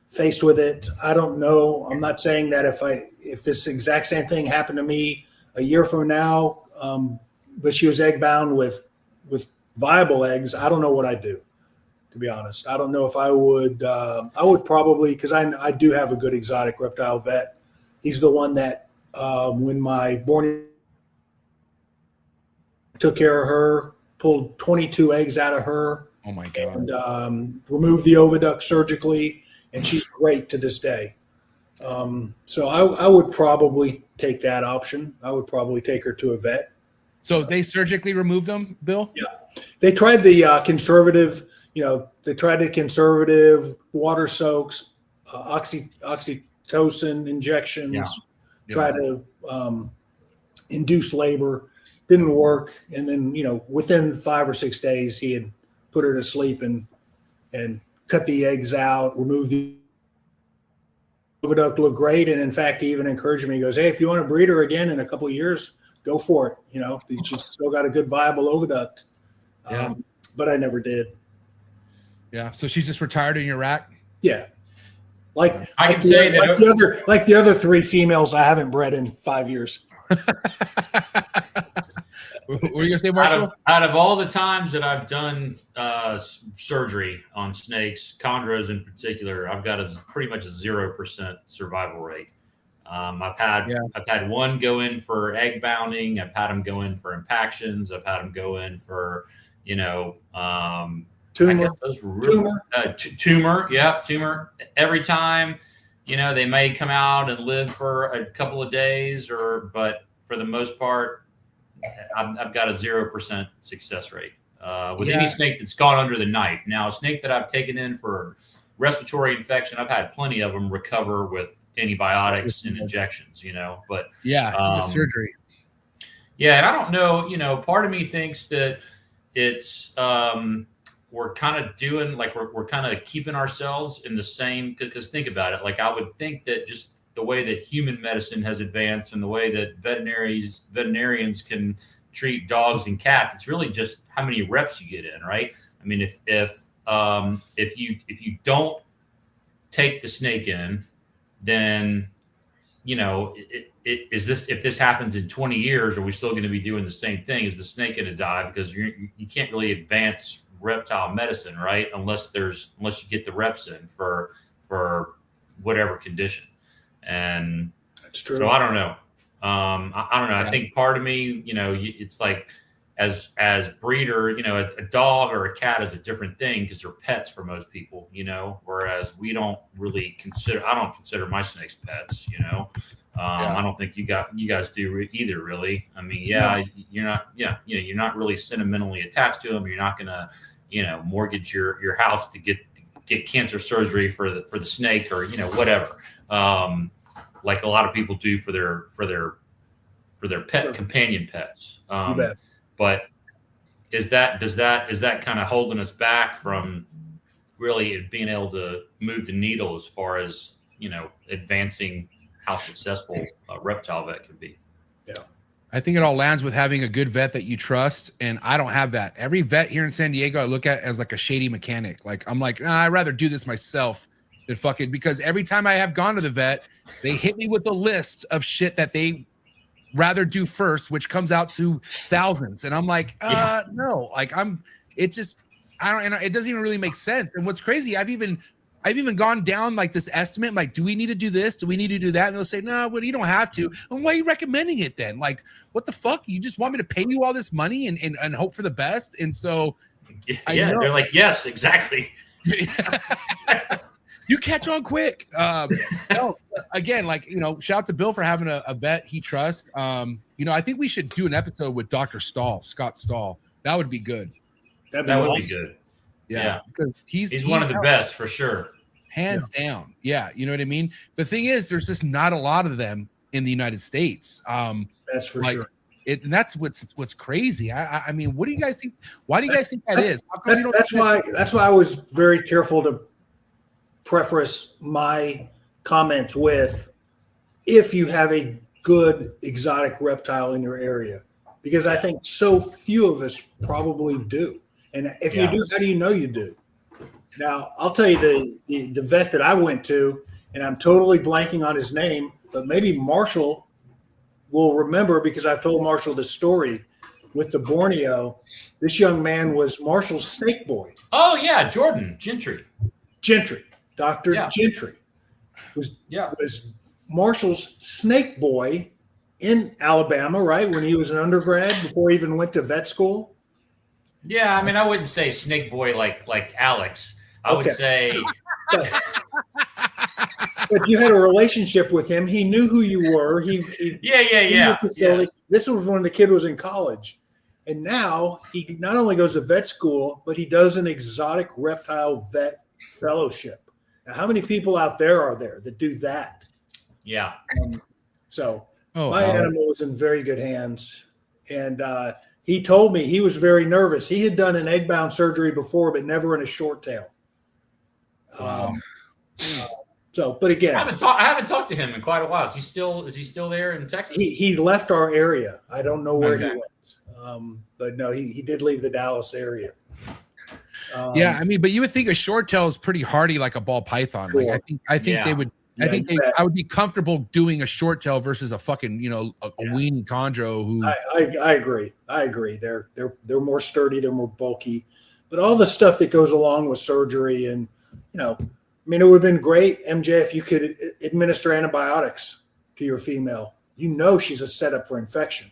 faced with it. I don't know. I'm not saying that if this exact same thing happened to me a year from now, but she was egg bound with viable eggs, I don't know what I'd do, to be honest. I don't know if I would probably, because I do have a good exotic reptile vet. He's the one that when my born took care of her, pulled 22 eggs out of her. Oh my God. And removed the oviduct surgically, and she's great to this day. So I would probably take that option. I would probably take her to a vet. So they surgically removed them, Bill? Yeah. They tried the conservative, water soaks, oxytocin injections, try to induce labor. Didn't work. And then, within 5 or 6 days, he had put her to sleep and cut the eggs out, removed the oviduct, looked great. And in fact, he even encouraged me. He goes, hey, if you want to breed her again in a couple of years, go for it. She's still got a good viable oviduct. But I never did. Yeah. So she's just retired in your rack? Yeah. I can say that like the other 3 females I haven't bred in 5 years. What were you gonna say, Marshall? Out of all the times that I've done surgery on snakes, chondros in particular, I've got pretty much a 0% survival rate. I've had one go in for egg bounding. I've had them go in for impactions. I've had them go in for, Tumor. Tumor. Yeah, tumor. Every time, they may come out and live for a couple of days, but for the most part, I've got a 0% success rate with any snake that's gone under the knife. Now, a snake that I've taken in for respiratory infection, I've had plenty of them recover with antibiotics and injections, but it's a surgery. Yeah. And I don't know, part of me thinks that it's, we're kind of doing like, we're kind of keeping ourselves in the same, because think about it. Like I would think that just the way that human medicine has advanced and the way that veterinarians can treat dogs and cats, it's really just how many reps you get in, right? I mean, if you don't take the snake in, then if this happens in 20 years, are we still going to be doing the same thing? Is the snake going to die? Because you can't really advance reptile medicine, right? Unless you get the reps in for whatever condition. And that's true. So I don't know. I don't know. I think part of me, it's like as breeder, a dog or a cat is a different thing because they're pets for most people, whereas I don't consider my snakes pets, I don't think you guys do either, really. I mean, you're not really sentimentally attached to them. You're not going to, mortgage your house to get cancer surgery for the snake or, whatever. Like a lot of people do for their pet companion pets. But is that kind of holding us back from really being able to move the needle as far as, advancing how successful a reptile vet can be? Yeah. I think it all lands with having a good vet that you trust. And I don't have that. Every vet here in San Diego, I look at as like a shady mechanic. Like, I'm like, I'd rather do this myself than fucking, because every time I have gone to the vet, they hit me with a list of shit that they rather do first, which comes out to thousands. And I'm like, no, like it doesn't even really make sense. And what's crazy, I've even gone down like this estimate, like, do we need to do this? Do we need to do that? And they'll say, no, well, you don't have to. And why are you recommending it then? Like, what the fuck? You just want me to pay you all this money and hope for the best? And so they're like, yes, exactly. You catch on quick. No, again, like, shout out to Bill for having a vet he trusts. I think we should do an episode with Dr. Scott Stahl. That would be good. That would be good. Yeah. Because he's one of the best for sure. Hands down. Yeah. You know what I mean? The thing is, there's just not a lot of them in the United States. That's for sure. And that's what's crazy. I mean, what do you guys think? Why do you guys think that is? That's why I was very careful to preface my comments with, if you have a good exotic reptile in your area, because I think so few of us probably do. And if you do, how do you know you do? Now, I'll tell you the vet that I went to, and I'm totally blanking on his name, but maybe Marshall will remember, because I've told Marshall this story with the Borneo. This young man was Marshall's snake boy. Oh yeah, Jordan Gentry. Dr. Gentry was Marshall's snake boy in Alabama, right? When he was an undergrad, before he even went to vet school. Yeah, I mean, I wouldn't say snake boy like Alex. I would say. But you had a relationship with him. He knew who you were. Yeah. This was when the kid was in college. And now he not only goes to vet school, but he does an exotic reptile vet fellowship. Now, how many people out there are there that do that? Yeah. My animal was in very good hands. And he told me he was very nervous. He had done an egg-bound surgery before, but never in a short tail. But again, I haven't talked to him in quite a while. Is he still there in Texas? He left our area. I don't know where he went. But no, he did leave the Dallas area. I mean, but you would think a short tail is pretty hardy, like a ball python. Like I think they would. I think I would be comfortable doing a short tail versus a fucking, a weaned chondro who. I agree. I agree. They're more sturdy. They're more bulky, but all the stuff that goes along with surgery and, it would have been great, MJ, if you could administer antibiotics to your female. She's a setup for infection.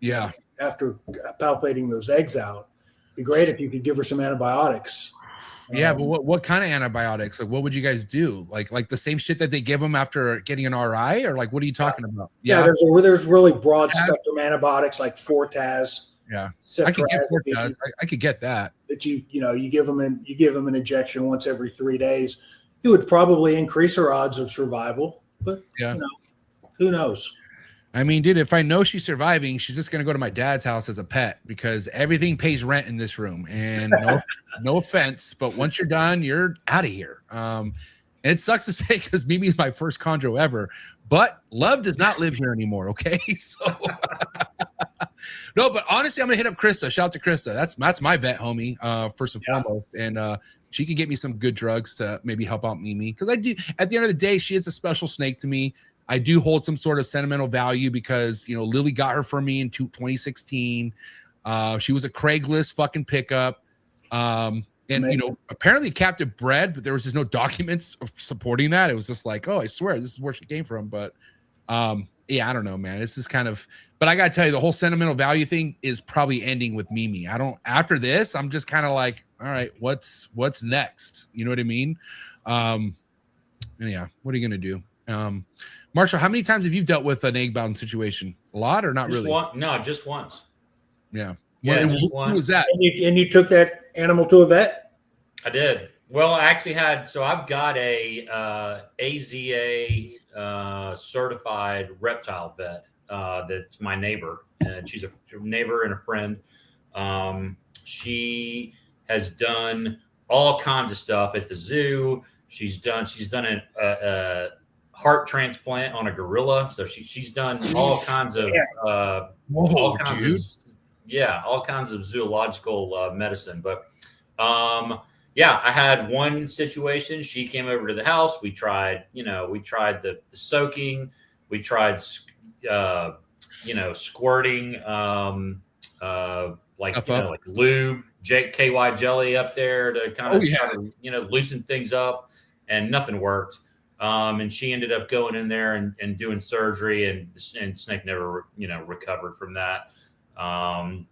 Yeah. After palpating those eggs out, it'd be great if you could give her some antibiotics. Yeah, but what kind of antibiotics? Like, what would you guys do? Like the same shit that they give them after getting an RI, or like, what are you talking about? Yeah, there's really broad spectrum antibiotics like Fortaz. Yeah, I could get Fortaz. I could get that. That you give them an injection once every 3 days. It would probably increase her odds of survival, but who knows? I mean, dude, if I know she's surviving, she's just gonna go to my dad's house as a pet because everything pays rent in this room. And no offense, but once you're done, you're out of here. And it sucks to say because Mimi's my first chondro ever, but Love does not live here anymore. Okay, so no, but honestly, I'm gonna hit up Krista. Shout out to Krista. That's my vet homie, first and foremost, and she can get me some good drugs to maybe help out Mimi because I do. At the end of the day, she is a special snake to me. I do hold some sort of sentimental value because, Lily got her for me in 2016. She was a Craigslist fucking pickup. And, apparently captive bred, but there was just no documents supporting that. It was just like, oh, I swear this is where she came from. But yeah, I don't know, man. This is kind of, but I got to tell you, the whole sentimental value thing is probably ending with Mimi. After this, I'm just kind of like, all right, what's next? You know what I mean? And yeah, what are you going to do? Marshall, how many times have you dealt with an egg-bound situation? A lot or not just really? No, just once. Yeah. Yeah, just once. Who was that? And you took that animal to a vet? I did. Well, I actually I've got a AZA certified reptile vet that's my neighbor. And she's a neighbor and a friend. She has done all kinds of stuff at the zoo. She's done a heart transplant on a gorilla. So she's done all kinds of all kinds of zoological medicine. But I had one situation. She came over to the house. We tried the soaking. We tried squirting like lube, KY jelly up there to kind of try to, loosen things up, and nothing worked. And she ended up going in there and doing surgery, and Snake never, recovered from that. That's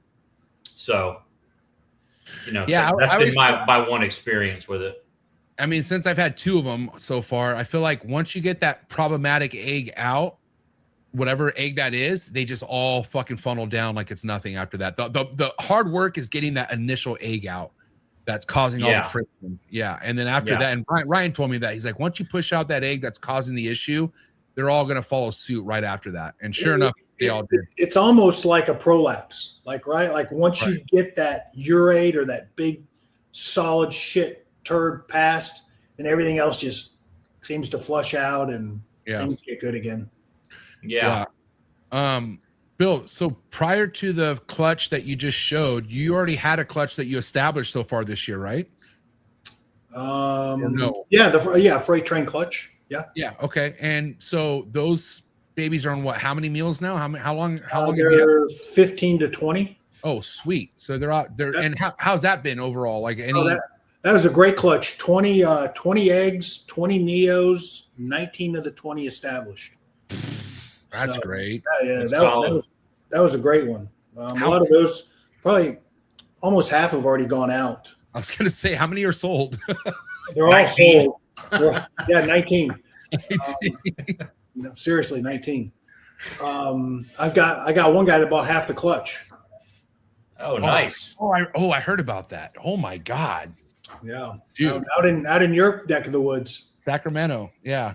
been my one experience with it. I mean, since I've had 2 of them so far, I feel like once you get that problematic egg out, whatever egg that is, they just all fucking funnel down like it's nothing after that. The hard work is getting that initial egg out that's causing all the friction. Yeah. And then after that, and Ryan told me that he's like, once you push out that egg that's causing the issue, they're all going to follow suit right after that. And sure enough, they all did. It's almost like a prolapse, like once you get that urate or that big solid shit turd past, and everything else just seems to flush out and things get good again. Yeah. Bill, so prior to the clutch that you just showed, you already had a clutch that you established so far this year, right? No. Yeah, freight train clutch. Yeah. Yeah. Okay. And so those babies are on what? How many meals now? How long? They're 15 to 20. Oh, sweet. So they're out there. And how's that been overall? Like that was a great clutch. 20 eggs, 20 neos, 19 of the 20 established. That's great. Yeah, that was a great one. A lot of those, probably almost half have already gone out. I was going to say, how many are sold? They're all sold. 19. No, seriously, 19. I got one guy that bought half the clutch. Oh, nice. I heard about that. Oh my God. Yeah, dude, out in your neck of the woods, Sacramento. Yeah.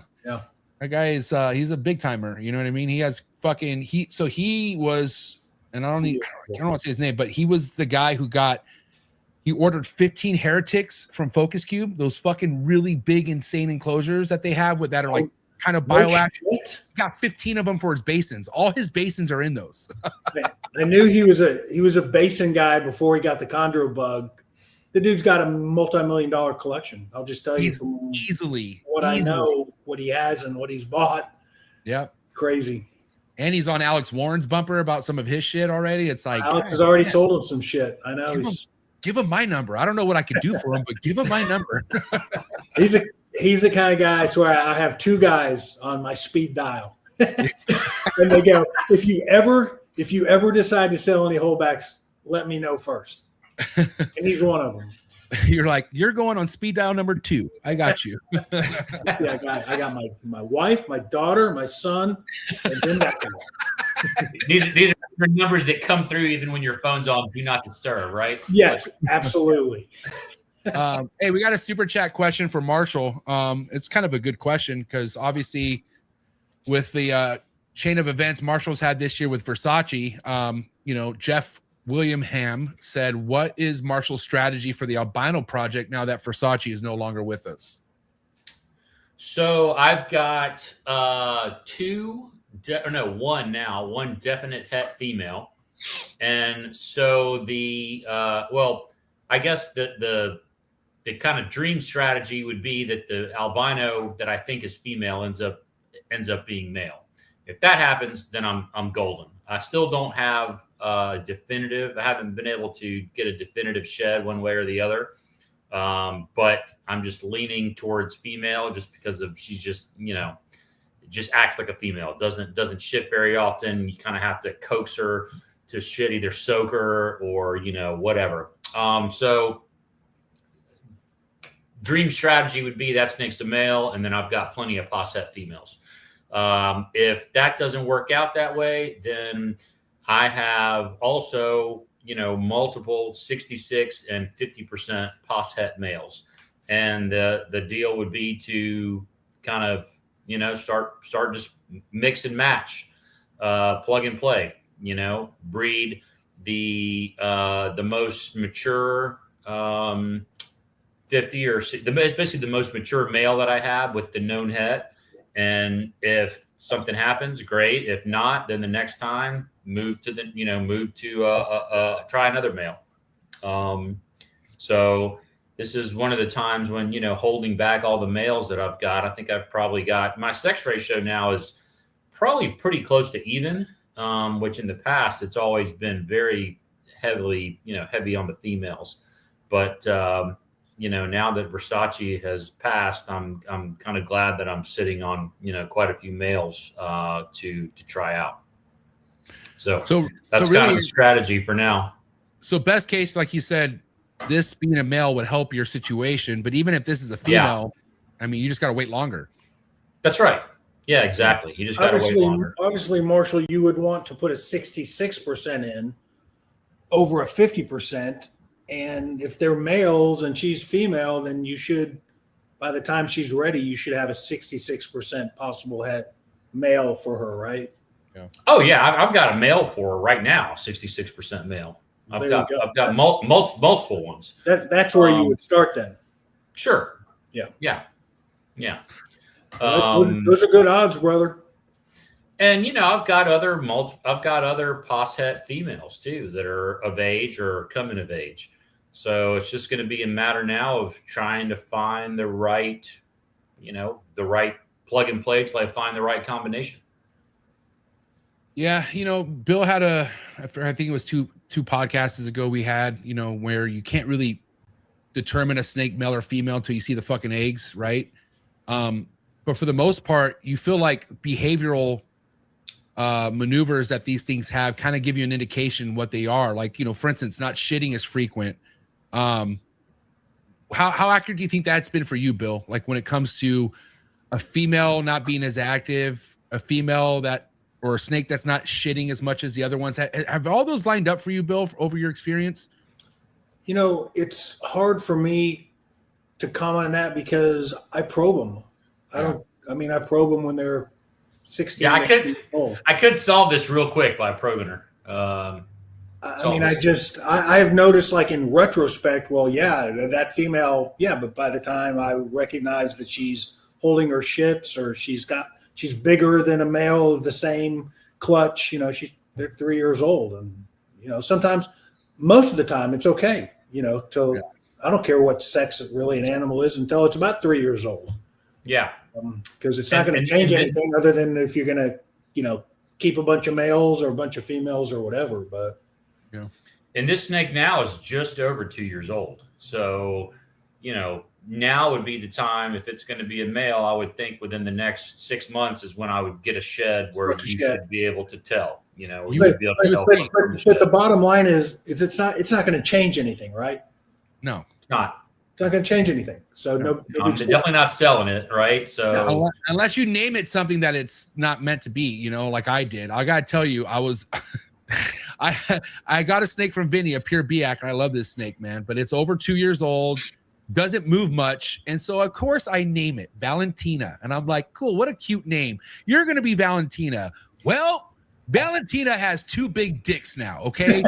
That guy is he's a big timer. You know what I mean? He has he was, and I don't want to say his name, but he was the guy who he ordered 15 heretics from Focus Cube, those fucking really big, insane enclosures that they have that are like kind of bioactive. He got 15 of them for his basins. All his basins are in those. I knew he was a basin guy before he got the chondro bug. The dude's got a multi-million-dollar collection. I'll just tell you easily I know what what he has and what he's bought. Yep. Crazy. And he's on Alex Warren's bumper about some of his shit already. It's like Alex has already sold him some shit. I know. Give him my number. I don't know what I could do for him, but give him my number. He's the kind of guy. I swear, I have 2 guys on my speed dial, and they go, if you ever decide to sell any holdbacks, let me know first. And he's one of them. You're like, you're going on speed dial number 2. I got you. See, I got my wife, my daughter, my son, and then that guy. These are numbers that come through even when your phone's on do not disturb, right? Yes, absolutely. Hey, we got a super chat question for Marshall. It's kind of a good question because obviously with the chain of events Marshall's had this year with Versace, Jeff William Ham said, what is Marshall's strategy for the albino project now that Versace is no longer with us? So I've got one definite het female. And so I guess the kind of dream strategy would be that the albino that I think is female ends up being male. If that happens, then I'm golden. I still don't have a definitive. I haven't been able to get a definitive shed one way or the other. But I'm just leaning towards female just because she's just, just acts like a female. Doesn't shit very often. You kind of have to coax her to shit, either soak her or, whatever. So dream strategy would be that snake's a male, and then I've got plenty of posset females. If that doesn't work out that way, then I have also, multiple 66 and 50% posset males. And the deal would be to kind of, start just mix and match, plug and play, breed the most mature 50 or basically the most mature male that I have with the known het. And if something happens, great. If not, then the next time move to try another male. So this is one of the times when, holding back all the males that I've got, I think I've probably got my sex ratio now is probably pretty close to even, which in the past, it's always been very heavy on the females. But, now that Versace has passed, I'm kind of glad that I'm sitting on, quite a few males to try out. So that's really kind of the strategy for now. So best case, like you said, this being a male would help your situation. But even if this is a female, I mean, you just got to wait longer. That's right. Yeah, exactly. You just got to wait longer. Obviously, Marshall, you would want to put a 66% in over a 50%. And if they're males and she's female, then you should, by the time she's ready, you should have a 66% possible het male for her, right? Yeah. Oh yeah, I've got a male for her right now, 66% male. I've got multiple ones. That's where you would start then. Sure. Yeah. Those are good odds, brother. And I've got other posset females too that are of age or coming of age. So it's just going to be a matter now of trying to find the right, the right plug and play till I find the right combination. Yeah, Bill had I think it was two podcasts ago we had, where you can't really determine a snake male or female until you see the fucking eggs, right? But for the most part, you feel like behavioral maneuvers that these things have kind of give you an indication what they are. Like, for instance, not shitting as frequent. How accurate do you think that's been for you, Bill? Like when it comes to a female not being as active, a female or a snake that's not shitting as much as the other ones. Have all those lined up for you, Bill, over your experience? It's hard for me to comment on that because I probe them. I probe them when they're 16. Yeah, I could solve this real quick by probing her. I have noticed, like in retrospect, that female, but by the time I recognize that she's holding her shits or she's bigger than a male of the same clutch, they're 3 years old. And, sometimes, most of the time it's okay, I don't care what sex really an animal is until it's about 3 years old. Yeah. because it's not going to change anything other than if you're going to, keep a bunch of males or a bunch of females or whatever. But and this snake now is just over 2 years old. So, now would be the time. If it's going to be a male, I would think within the next 6 months is when I would get a shed where you should be able to tell. You would be able to tell. But the bottom line is it's not going to change anything, right? No, it's not. It's not going to change anything. So I'm definitely not selling it, right? So unless you name it something that it's not meant to be, like I did. I gotta tell you, I was I got a snake from Vinny, a pure Biak, and I love this snake, man. But it's over 2 years old, doesn't move much, and so of course I name it Valentina, and I'm like, cool, what a cute name. You're gonna be Valentina. Well, Valentina has 2 big dicks now, okay?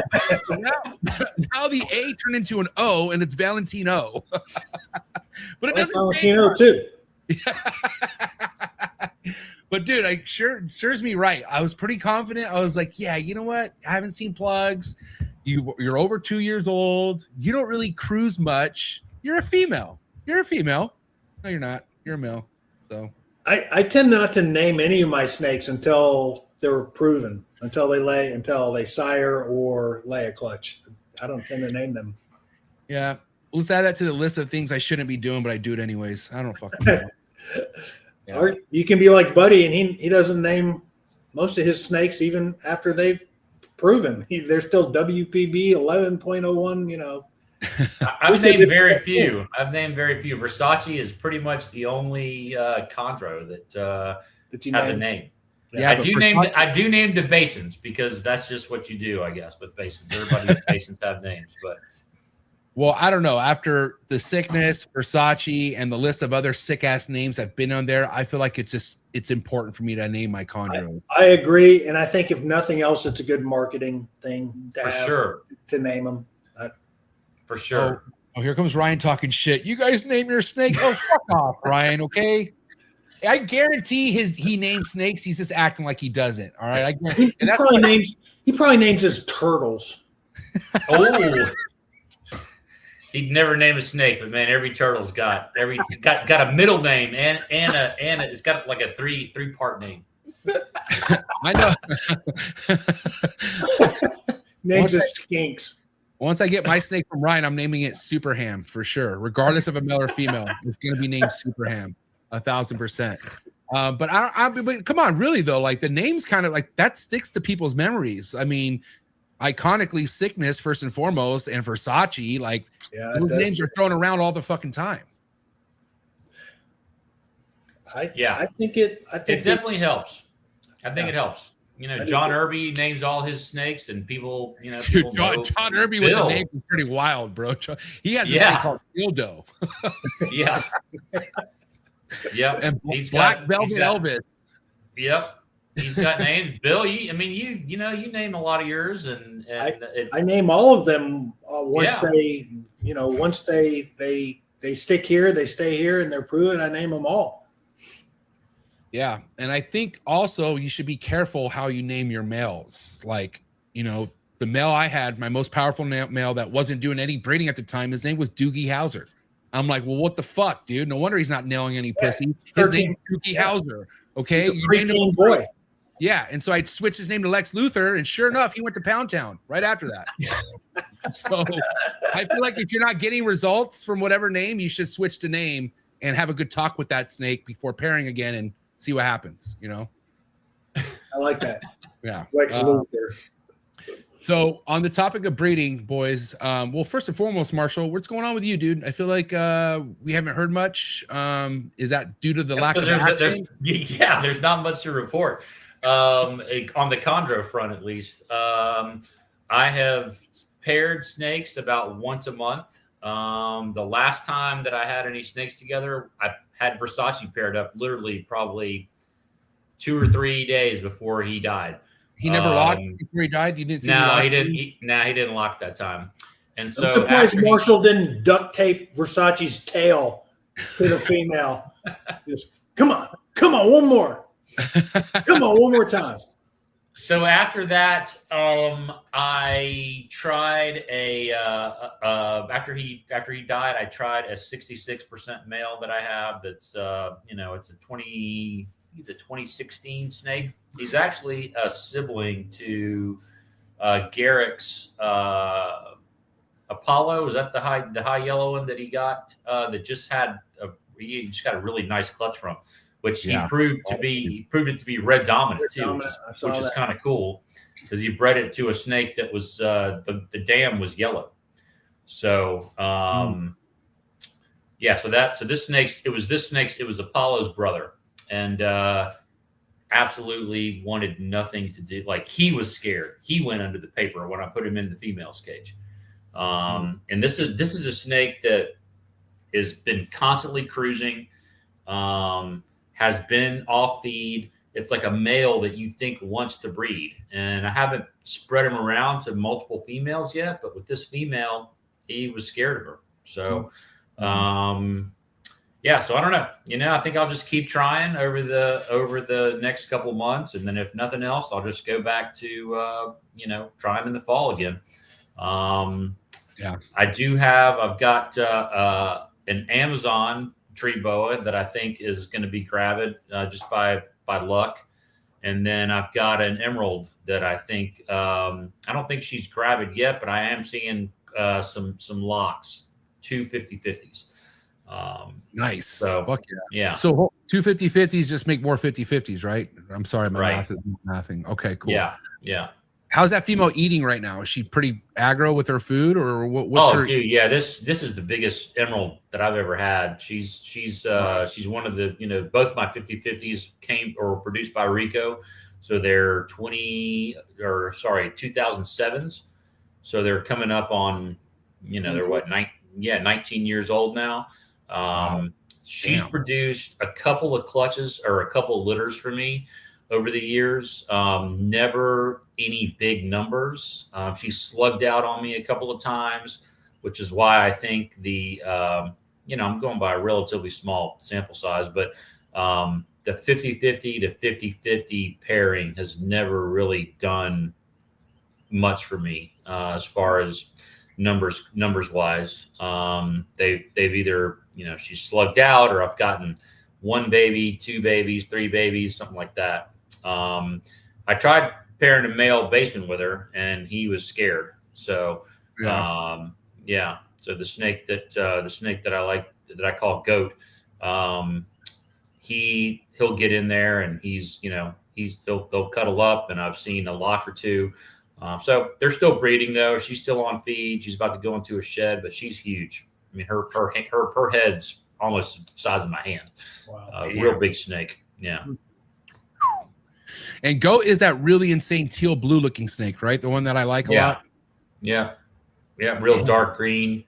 now the A turned into an O, and it's Valentino. But it doesn't Valentino too. But dude, serves me right. I was pretty confident. I was like, yeah, you know what? I haven't seen plugs. You're over 2 years old. You don't really cruise much. You're a female. No, you're not. You're a male. So I tend not to name any of my snakes until they're proven, until they sire or lay a clutch. I don't tend to name them. Yeah. Let's add that to the list of things I shouldn't be doing, but I do it anyways. I don't fucking know. Yeah. Or you can be like Buddy, and he doesn't name most of his snakes even after they've proven. They're still WPB 11.01, I've named very few. Versace is pretty much the only chondro that has a name. Yeah, I do name the basins because that's just what you do, I guess, with basins. Everybody with basins have names, but well, I don't know. After the sickness, Versace, and the list of other sick ass names that've been on there, I feel like it's important for me to name my chondros. I agree, and I think if nothing else, it's a good marketing thing to name them. For sure. Oh, here comes Ryan talking shit. You guys name your snake? Oh, fuck off, Ryan. Okay. I guarantee he names snakes. He's just acting like he doesn't. All right. He probably names his turtles. Oh, he'd never name a snake, but man, every turtle's got a middle name and it's got like a three-part name. I know. Names it skinks. Once I get my snake from Ryan, I'm naming it Super Ham for sure, regardless of a male or female. It's gonna be named Super Ham. 1,000%. But come on, really though, like the names kind of like that sticks to people's memories. I mean, iconically Sickness first and foremost, and Versace, like those names are thrown around all the fucking time. I think it definitely helps. I think it helps. John Irby names all his snakes, and people, Dude, John Irby with the name is pretty wild, bro. He has this thing called Dildo. Yeah. Yep. And Black Velvet Elvis. Yep. He's got names. Bill, you name a lot of yours, and I name all of them once they stick here, they stay here, and they're proven. I name them all. Yeah, and I think also you should be careful how you name your males. Like, the male I had, my most powerful male that wasn't doing any breeding at the time, his name was Doogie Howser. I'm like, well, what the fuck, dude? No wonder he's not nailing any pussy. His name is Doogie Howser. Okay, you named him boy. Yeah, and so I switched his name to Lex Luthor, and sure enough, he went to Pound Town right after that. So I feel like if you're not getting results from whatever name, you should switch the name and have a good talk with that snake before pairing again and see what happens. I like that. Yeah, Lex Luthor. So on the topic of breeding, boys, well, first and foremost, Marshall, what's going on with you, dude? I feel like we haven't heard much. Is that due to the lack of action? There's not much to report on the chondro front, at least. I have paired snakes about once a month. The last time that I had any snakes together, I had Versace paired up literally probably 2 or 3 days before he died. He never locked before he died? You didn't see he didn't. He didn't lock that time. And so I'm surprised Marshall didn't duct tape Versace's tail to the female. Just come on, one more. Come on, one more time. So after that, I tried after he died, I tried a 66% male that I have. That's it's a 2016 snake. He's actually a sibling to Garrick's Apollo. Is that the high yellow one that he got? That just had he just got a really nice clutch from, which he proved it to be red dominant too, which is kind of cool because he bred it to a snake that was the dam was yellow. So so this snake's it was Apollo's brother, and absolutely wanted nothing to do. Like, he was scared. He went under the paper when I put him in the female's cage. And this is a snake that has been constantly cruising, has been off feed. It's like a male that you think wants to breed. And I haven't spread him around to multiple females yet, but with this female, he was scared of her. So, so I don't know. I think I'll just keep trying over the next couple of months. And then if nothing else, I'll just go back to, try him in the fall again. I've got an Amazon tree boa that I think is going to be gravid just by luck. And then I've got an emerald that I think, I don't think she's gravid yet, but I am seeing some locks, 2 50/50s. Nice. So, fuck yeah. So 2 50/50s just make more 50/50s, right? I'm sorry, my math is nothing. Okay, cool. Yeah. How's that female eating right now? Is she pretty aggro with her food, or what's her? Dude, yeah. This is the biggest emerald that I've ever had. She's one of the, both my 50/50s came or were produced by Rico, so they're 2007s. So they're coming up on, they're what 19 years old now. She's produced a couple of clutches or a couple of litters for me over the years. Never any big numbers. She slugged out on me a couple of times, which is why I think I'm going by a relatively small sample size, but the 50/50 to 50/50 pairing has never really done much for me as far as numbers wise. They've either, she's slugged out, or I've gotten 1 baby, 2 babies, 3 babies, something like that. I tried pairing a male basin with her, and he was scared. So, So the snake that I like, that I call Goat, he'll get in there, and they'll cuddle up, and I've seen a lock or 2. So they're still breeding though. She's still on feed. She's about to go into a shed, but she's huge. I mean, her head's almost the size of my hand. Wow. Real big snake. Yeah. And Goat is that really insane teal blue looking snake, right? The one that I like a lot. Yeah. Real dark green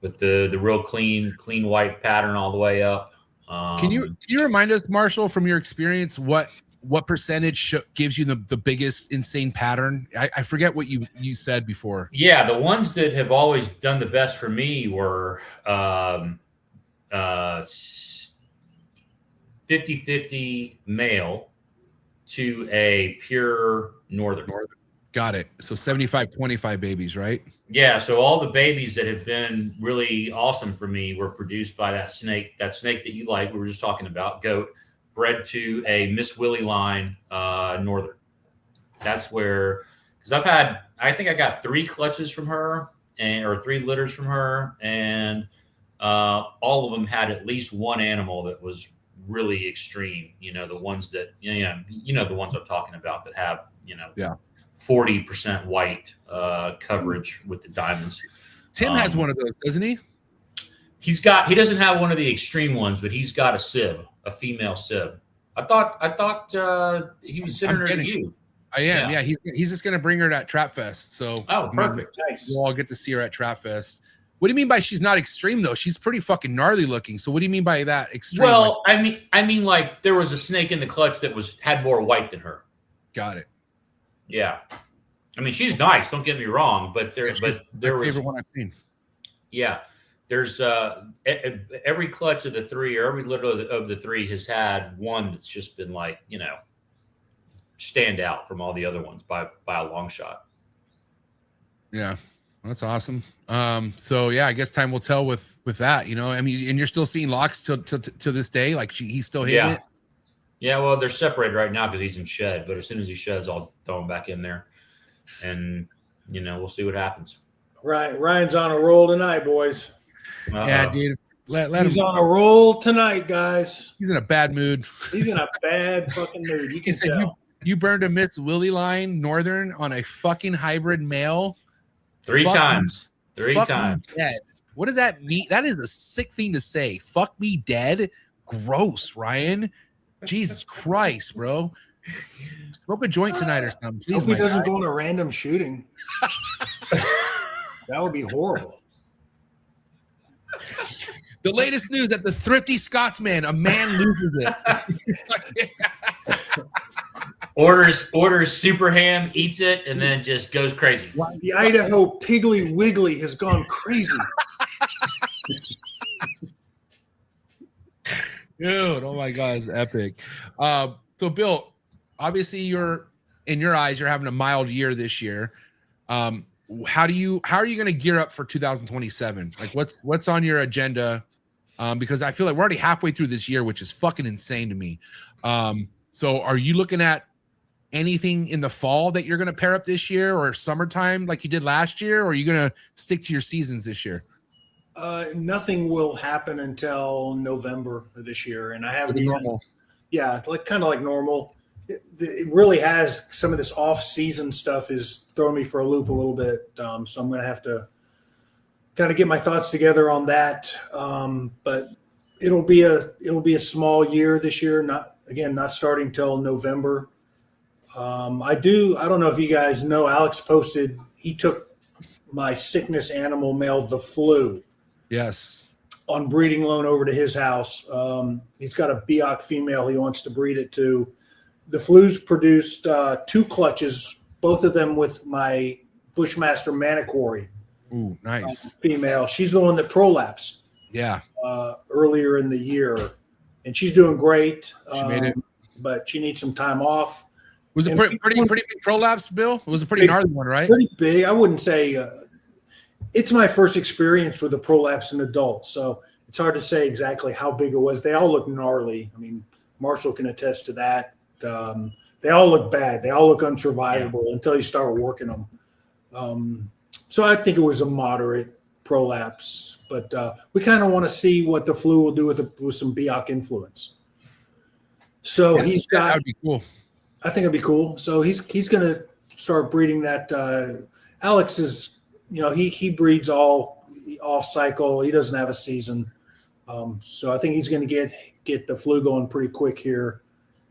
with the real clean white pattern all the way up. Can you remind us, Marshall, from your experience, what percentage gives you the biggest insane pattern? I forget what you said before. Yeah, the ones that have always done the best for me were 50/50 male to a pure northern. Got it. So 75/25 babies, right? Yeah. So all the babies that have been really awesome for me were produced by that snake that you like. We were just talking about, Goat, bred to a Miss Willie line northern. That's where, because I think I got 3 clutches from her, or 3 litters from her, and all of them had at least one animal that was really extreme. The ones that the ones I'm talking about that have 40% white coverage with the diamonds. Tim has one of those, doesn't he? He doesn't have one of the extreme ones, but he's got a female sib. I thought he was sending her to you. I am. Yeah. He's just going to bring her to Trap Fest. So, perfect. Nice. We'll all get to see her at Trap Fest. What do you mean by she's not extreme though? She's pretty fucking gnarly looking. So what do you mean by that extreme? Well, I mean like there was a snake in the clutch that had more white than her. Got it. Yeah. I mean, she's nice, don't get me wrong, but there was favorite one I've seen. Yeah. There's every clutch of the 3, or every litter of the 3 has had one that's just been like, stand out from all the other ones by a long shot. Yeah, that's awesome. So yeah, I guess time will tell with that. You know, I mean, and you're still seeing Locks to this day. Like he's still hitting it. Yeah, well, they're separated right now because he's in shed. But as soon as he sheds, I'll throw him back in there, and you know, we'll see what happens. Right, Ryan's on a roll tonight, boys. Yeah, dude. He's on a roll tonight, guys. He's in a bad mood. He's in a bad fucking mood. You can tell. You burned a Miss Willie line Northern on a fucking hybrid male. Three times. Dead. What does that mean? That is a sick thing to say. Fuck me dead. Gross, Ryan. Jesus Christ, bro. Smoke a joint tonight or something, please. Hope he doesn't go on a random shooting. That would be horrible. The latest news at the Thrifty Scotsman, a man loses it. orders super ham, eats it, and then just goes crazy. The Idaho Piggly Wiggly has gone crazy. Dude, oh my God, it's epic. So Bill, obviously you're in your eyes, you're having a mild year this year. How are you going to gear up for 2027? Like what's on your agenda? Because I feel like we're already halfway through this year, which is fucking insane to me. So are you looking at anything in the fall that you're going to pair up this year or summertime like you did last year? Or are you going to stick to your seasons this year? Nothing will happen until November of this year. And I haven't even, normal. Yeah, like kind of like normal. It really has some of this off-season stuff is throwing me for a loop a little bit. So I'm going to have to kind of get my thoughts together on that. But it'll be a small year this year. Not starting till November. I don't know if you guys know, Alex posted, he took my sickness animal male, the flu. Yes. On breeding loan over to his house. He's got a Biak female he wants to breed it to. The flu's produced 2 clutches, both of them with my Bushmaster Maniquarry. Ooh, nice. Female. She's the one that prolapsed. Yeah. Earlier in the year. And she's doing great. She made it. But she needs some time off. Was it pretty big prolapse, Bill? It was a pretty gnarly one, right? Pretty big. I wouldn't say it's my first experience with a prolapse in adults, so it's hard to say exactly how big it was. They all look gnarly. I mean, Marshall can attest to that. They all look bad. They all look unsurvivable until you start working them. So I think it was a moderate prolapse, but we kind of want to see what the flu will do with some Biak influence. So he's got. That would be cool. I think it'd be cool. So he's going to start breeding that. Alex is, he breeds all off cycle. He doesn't have a season. So I think he's going to get the flu going pretty quick here.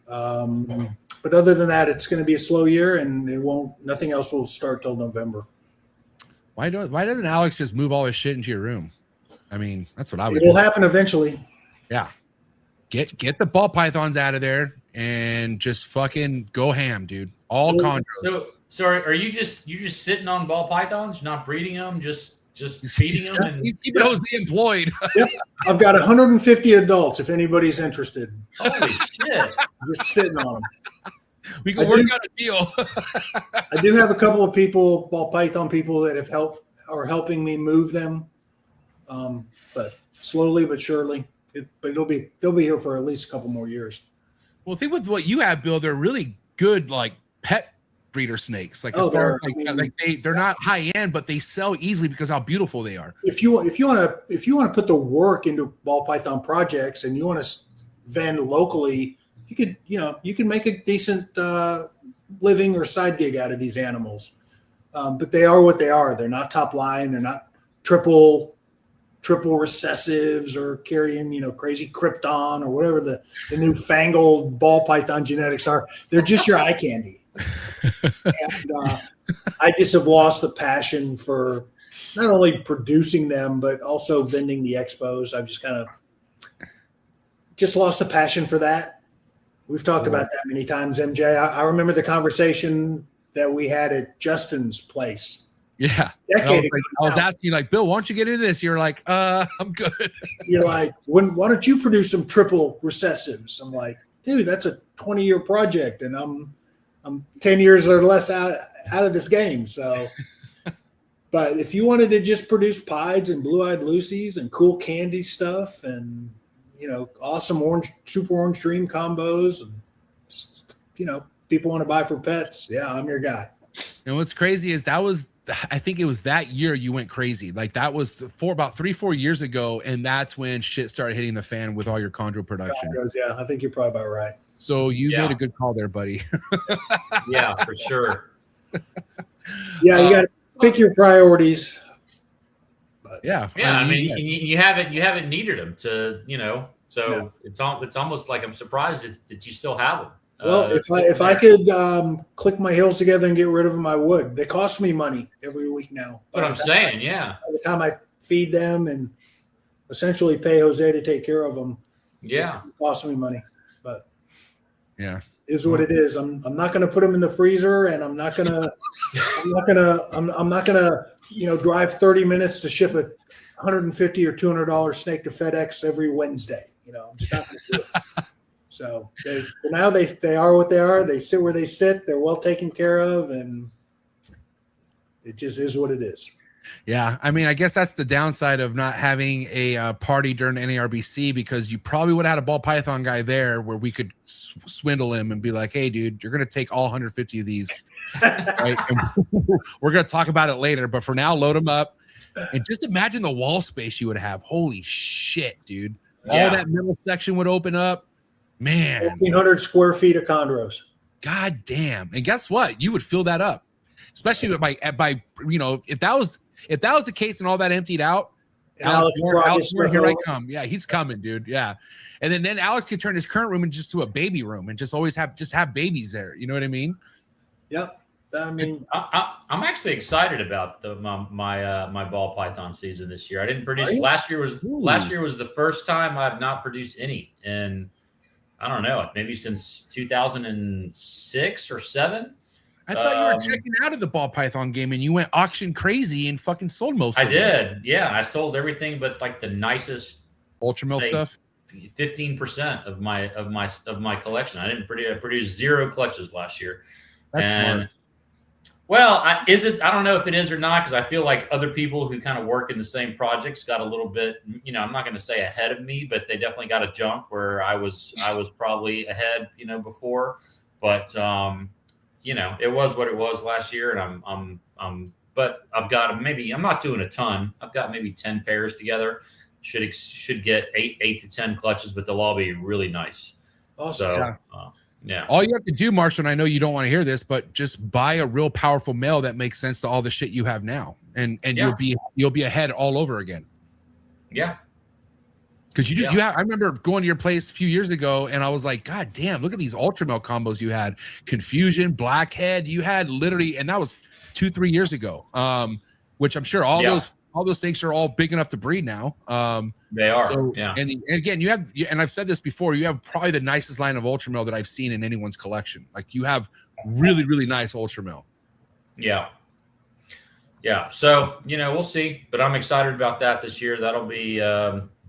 But other than that, it's going to be a slow year, and nothing else will start till November. Why doesn't Alex just move all his shit into your room? I mean, that's what I would do. It'll happen eventually. Yeah. Get the ball pythons out of there and just fucking go ham, dude. All chondros. So are you just sitting on ball pythons, not breeding them, just feeding them? He's keeping those employed. Yep. I've got 150 adults if anybody's interested. Holy shit. I'm just sitting on them. We can work out a deal. I do have a couple of people, ball python people, that are helping me move them. But slowly but surely. They'll be here for at least a couple more years. Well, think with what you have, Bill, they're really good, like pet breeder snakes. Like as far as they're not high end, but they sell easily because how beautiful they are. If you want to put the work into ball python projects and you want to vend locally, you can make a decent living or side gig out of these animals. But they are what they are. They're not top line. They're not triple recessives or carrying, crazy krypton or whatever the newfangled ball python genetics are. They're just your eye candy. And I just have lost the passion for not only producing them, but also vending the expos. I've just lost the passion for that. We've talked about that many times, MJ. I remember the conversation that we had at Justin's place. Yeah. I was asking you, Bill, why don't you get into this? You're like, I'm good. You're like, why don't you produce some triple recessives? I'm like, dude, that's a 20-year project, and I'm I'm 10 years or less out of this game. So, but if you wanted to just produce pieds and blue-eyed Lucies and cool candy stuff and, awesome super orange dream combos and just, people want to buy for pets. Yeah, I'm your guy. And what's crazy is I think it was that year you went crazy. Like that was about 3-4 years ago. And that's when shit started hitting the fan with all your Chondro production. Yeah, I think you're probably about right. So you made a good call there, buddy. Yeah, for sure. Yeah, you got to pick your priorities. But, yeah. I mean, you haven't needed them to, so it's almost like I'm surprised that you still have them. Well, if I could click my heels together and get rid of them, I would. They cost me money every week now. What I'm saying, yeah. By the time I feed them and essentially pay Jose to take care of them, it costs me money. But yeah, is what it is. I'm not going to put them in the freezer, and I'm not gonna drive 30 minutes to ship a $150 or $200 snake to FedEx every Wednesday. I'm just not going to do it. So for now they are what they are. They sit where they sit. They're well taken care of, and it just is what it is. Yeah, I mean, I guess that's the downside of not having a party during NARBC, because you probably would have had a ball python guy there where we could swindle him and be like, "Hey, dude, you're gonna take all 150 of these, right? And we're gonna talk about it later, but for now, load them up." And just imagine the wall space you would have. Holy shit, dude! All that middle section would open up. Man, 1,400 square feet of chondros. God damn! And guess what? You would fill that up, especially by if that was the case and all that emptied out. Alex, here I come. Yeah, he's coming, dude. Yeah, and then Alex could turn his current room into a baby room and just always have babies there. You know what I mean? Yep. I mean, I'm actually excited about my ball python season this year. I didn't produce last year was the first time I've not produced any, and I don't know, maybe since 2006 or 7. I thought you were checking out of the ball python game and you went auction crazy and fucking sold most of it. I did. Yeah, I sold everything but like the nicest ultra stuff. 15% of my collection. I didn't produce 0 clutches last year. That's smart. Well, I don't know if it is or not, because I feel like other people who kind of work in the same projects got a little bit, I'm not going to say ahead of me, but they definitely got a jump where I was probably ahead, before. But it was what it was last year, and but I've got I'm not doing a ton. I've got maybe 10 pairs together. Should get 8 to 10 clutches, but they'll all be really nice. Awesome. So, yeah. All you have to do, Marshall, and I know you don't want to hear this, but just buy a real powerful male that makes sense to all the shit you have now, and you'll be ahead all over again. Yeah. Because you have. I remember going to your place a few years ago, and I was like, "God damn! Look at these ultra male combos you had. Confusion, blackhead. You had literally, and that was 2-3 years ago. Which I'm sure all those things are all big enough to breed now. They are. So, and again, you have, and I've said this before, you have probably the nicest line of ultra male that I've seen in anyone's collection. Like you have really, really nice ultra male. Yeah. Yeah. So, we'll see, but I'm excited about that this year. That'll be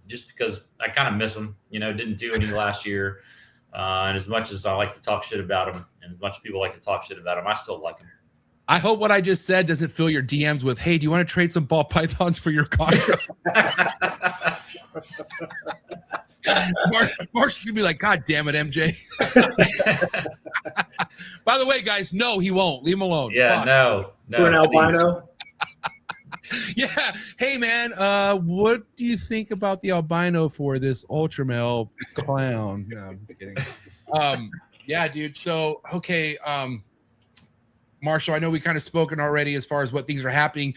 just because I kind of miss them, didn't do any last year. And as much as I like to talk shit about them, and as much as people like to talk shit about them, I still like them. I hope what I just said doesn't fill your DMs with, "Hey, do you want to trade some ball pythons for your contract?" Mark's gonna be like, "God damn it, MJ." By the way, guys, no, he won't. Leave him alone. Yeah, Fuck. no, for an albino. Yeah. Hey, man, what do you think about the albino for this ultra male clown? No, I'm just kidding. Yeah, dude. So, okay. Marshall, I know we kind of spoken already as far as what things are happening.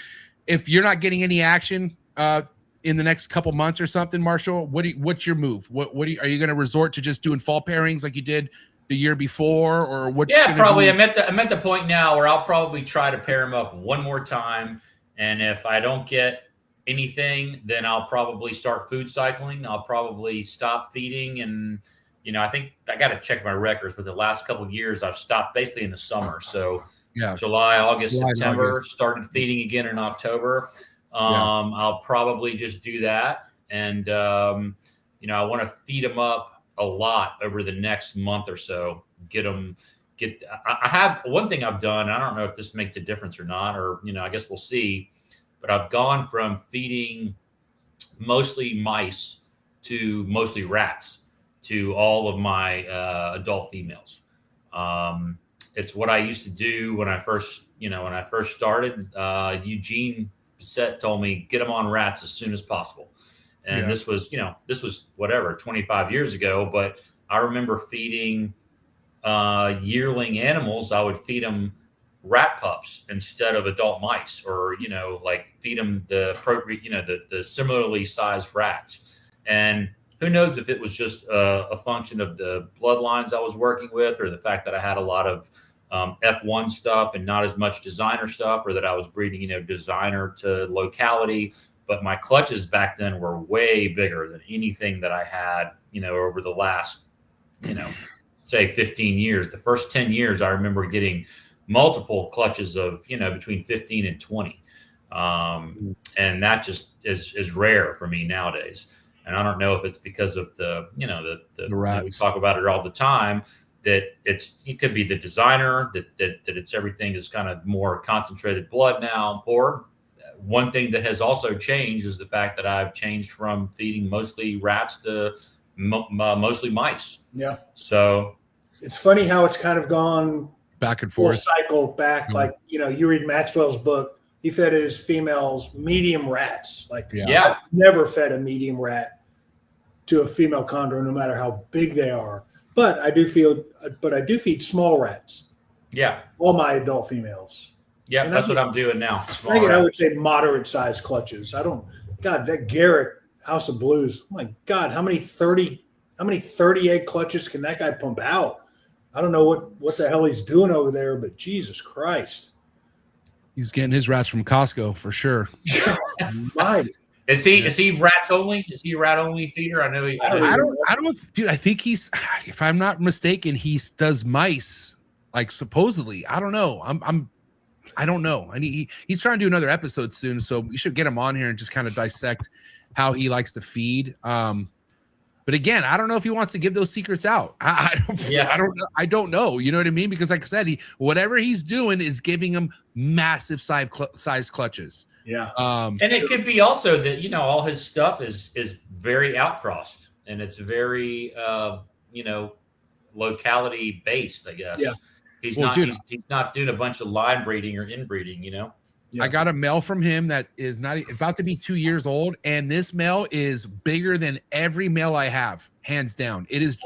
If you're not getting any action in the next couple months or something, Marshall, what's your move? Are you going to resort to just doing fall pairings like you did the year before, or what? Yeah, probably. I'm at the point now where I'll probably try to pair them up one more time, and if I don't get anything, then I'll probably start food cycling. I'll probably stop feeding, and I think I got to check my records, but the last couple of years I've stopped basically in the summer. So. Yeah, July, August, September, started feeding again in October. I'll probably just do that. And, I want to feed them up a lot over the next month or so, get them get. I have one thing I've done. I don't know if this makes a difference or not, or I guess we'll see. But I've gone from feeding mostly mice to mostly rats to all of my adult females. It's what I used to do when I first started. Eugene Bissett told me, get them on rats as soon as possible. And this was whatever, 25 years ago. But I remember feeding yearling animals. I would feed them rat pups instead of adult mice, or like feed them the similarly sized rats. And who knows if it was just a function of the bloodlines I was working with, or the fact that I had a lot of F1 stuff and not as much designer stuff, or that I was breeding designer to locality. But my clutches back then were way bigger than anything that I had over the last say 15 years. The first 10 years I remember getting multiple clutches of between 15 and 20, and that just is rare for me nowadays. And I don't know if it's because of the rats. We talk about it all the time, that it could be the designer, that it's everything is kind of more concentrated blood now. Or one thing that has also changed is the fact that I've changed from feeding mostly rats to mostly mice. Yeah. So it's funny how it's kind of gone back and forth, cycle back. Like, you read Maxwell's book, he fed his females medium rats. Like, I've never fed a medium rat to a female chondro, no matter how big they are. But I do feed small rats. Yeah. All my adult females. Yeah, and that's what I'm doing now. I would say moderate sized clutches. That Garrett House of Blues. Oh my God, how many 30 egg clutches can that guy pump out? I don't know what the hell he's doing over there, but Jesus Christ. He's getting his rats from Costco for sure. Is he rats only? Is he a rat only feeder? I know. I don't, dude. I think he's, if I'm not mistaken, he does mice. Like supposedly, I don't know. I don't know. And he's trying to do another episode soon, so we should get him on here and just kind of dissect how he likes to feed. But again, I don't know if he wants to give those secrets out. I don't know. You know what I mean? Because like I said, whatever he's doing is giving him massive size clutches. Yeah. And it could be also that, all his stuff is very outcrossed, and it's very, locality based, I guess. Yeah. He's not doing a bunch of line breeding or inbreeding, Yeah. I got a male from him that is about to be 2 years old, and this male is bigger than every male I have, hands down. It is,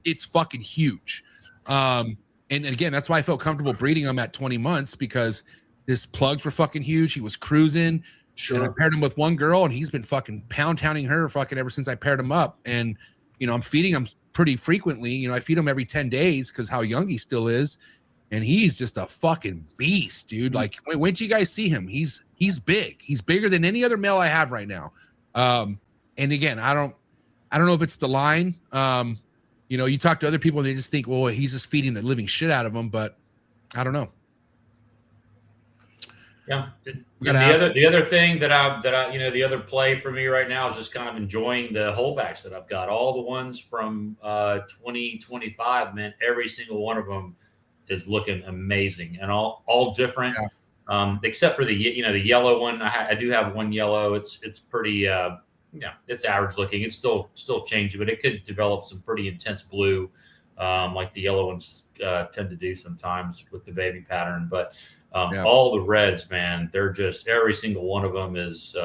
it's fucking huge. And again, that's why I felt comfortable breeding him at 20 months, because his plugs were fucking huge. He was cruising. Sure. And I paired him with one girl, and he's been fucking pounding her fucking ever since I paired him up. And I'm feeding him pretty frequently. I feed him every 10 days because how young he still is. And he's just a fucking beast, dude. Like, when do you guys see him? He's big. He's bigger than any other male I have right now. And again, I don't know if it's the line. You talk to other people and they just think, well, he's just feeding the living shit out of them. But I don't know. Yeah. The other thing that I the other play for me right now is just kind of enjoying the holdbacks that I've got. All the ones from 2025, man, every single one of them is looking amazing, and all different, except for the yellow one. I do have one yellow. It's pretty it's average looking. It's still changing, but it could develop some pretty intense blue, like the yellow ones tend to do sometimes with the baby pattern. But all the reds, man, they're just, every single one of them is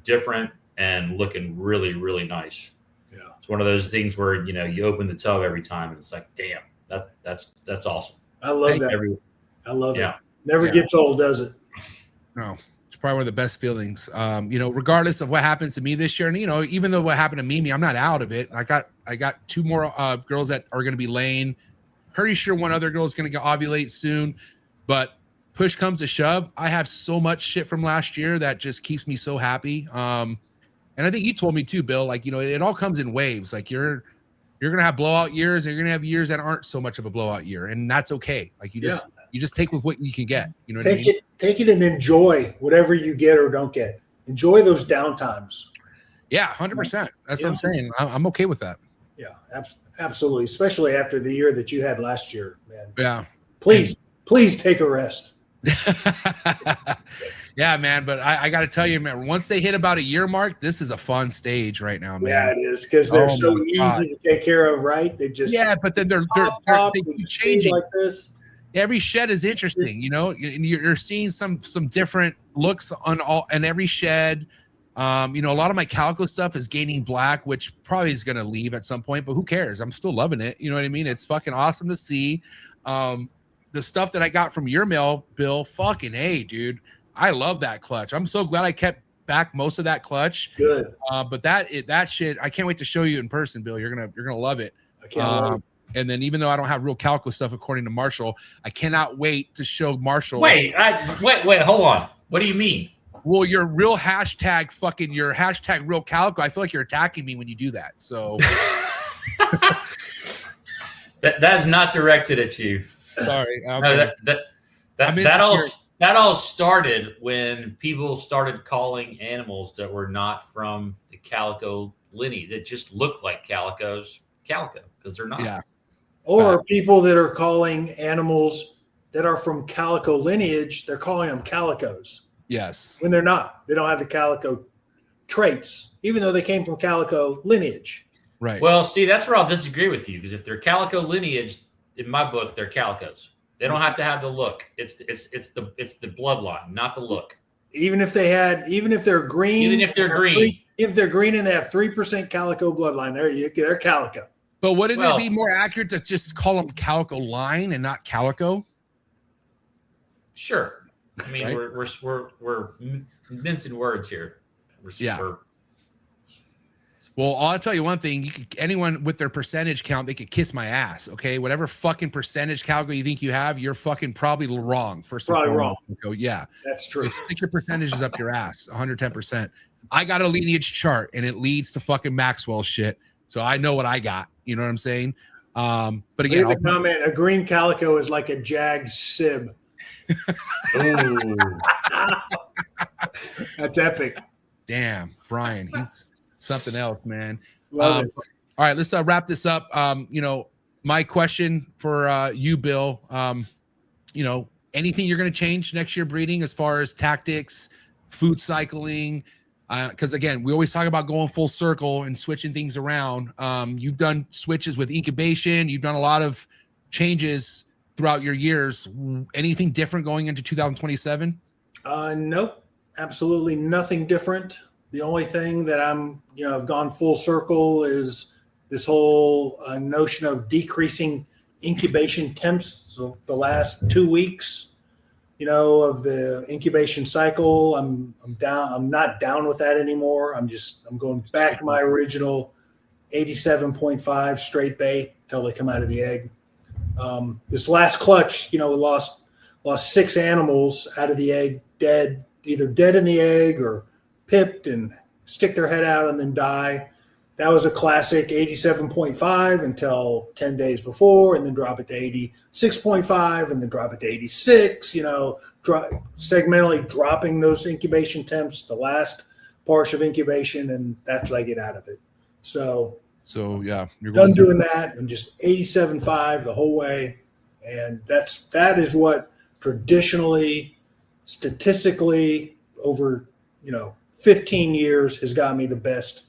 different and looking really, really nice. Yeah, it's one of those things where you open the tub every time and it's like, damn, that's awesome. I love that. I love it. Never gets old, does it? No, it's probably one of the best feelings. Regardless of what happens to me this year, and even though what happened to Mimi, I'm not out of it. I got two more girls that are going to be laying. Pretty sure one other girl is going to ovulate soon, but push comes to shove, I have so much shit from last year that just keeps me so happy. And I think you told me too, Bill. Like, it all comes in waves. Like you're gonna have blowout years, and you're gonna have years that aren't so much of a blowout year, and that's okay. Like you just take with what you can get. You know what I mean? Take it and enjoy whatever you get or don't get. Enjoy those downtimes. Yeah, 100%. That's what I'm saying. I'm okay with that. Yeah, absolutely. Especially after the year that you had last year, man. Yeah. Please take a rest. Yeah, man. But I got to tell you, man, once they hit about a year mark, this is a fun stage right now, man. Yeah, it is, because they're so my God. easy to take care of, right? They just But then they keep changing. like this. Every shed is interesting, you know. You're seeing some different looks on every shed. You know, a lot of my calico stuff is gaining black, which probably is going to leave at some point, but who cares? I'm still loving it. You know what I mean? It's fucking awesome to see. The stuff that I got from your mail, Bill, fucking hey, dude, I love that clutch. I'm so glad I kept back most of that clutch. Good. But that shit, I can't wait to show you in person, Bill. You're gonna love it. I can't wait. And then even though I don't have real calico stuff, according to Marshall, I cannot wait to show Marshall. Wait, hold on. What do you mean? Well, your hashtag real calico. I feel like you're attacking me when you do that. So that is not directed at you. sorry. No, that all started when people started calling animals that were not from the calico lineage, that just looked like calico, because they're not. Yeah. Or people that are calling animals that are from calico lineage, they're calling them calicos. Yes. When they're not. They don't have the calico traits, even though they came from calico lineage. Right. Well, see, that's where I'll disagree with you, because if they're calico lineage, in my book, they're calicos. They don't have to have the look. It's the bloodline, not the look. Even if they're green, if they're green and they have 3% calico bloodline, they're calico. But wouldn't it be more accurate to just call them calico line and not calico? Sure. I mean, right? we're mincing words here. Well, I'll tell you one thing. Anyone with their percentage count, they could kiss my ass. Okay, whatever fucking percentage calico you think you have, you're fucking probably wrong. Probably wrong. Yeah, that's true. Stick your percentages up your ass, 110%. I got a lineage chart, and it leads to fucking Maxwell shit. So I know what I got. You know what I'm saying? But again, leave a comment. A green calico is like a Jag sib. Ooh. That's epic. Damn, Brian, he's something else, man. Love it. All right, let's wrap this up. You know, my question for you, Bill, you know, anything you're going to change next year breeding as far as tactics, food cycling? Because again, we always talk about going full circle and switching things around. You've done switches with incubation. You've done a lot of changes throughout your years. Anything different going into 2027? Nope, absolutely nothing different. The only thing that I've gone full circle is this whole notion of decreasing incubation temps. So the last 2 weeks, of the incubation cycle, I'm down. I'm not down with that anymore. I'm going back to my original 87.5 straight bait till they come out of the egg. This last clutch, we lost 6 animals out of the egg, either dead in the egg or pipped and stick their head out and then die. That was a classic 87.5 until 10 days before, and then drop it to 86.5 and then drop it to 86, segmentally dropping those incubation temps, the last part of incubation, and that's what I get out of it. So yeah, you're done doing that, and just 87.5 the whole way. And that is what traditionally, statistically, over 15 years has got me the best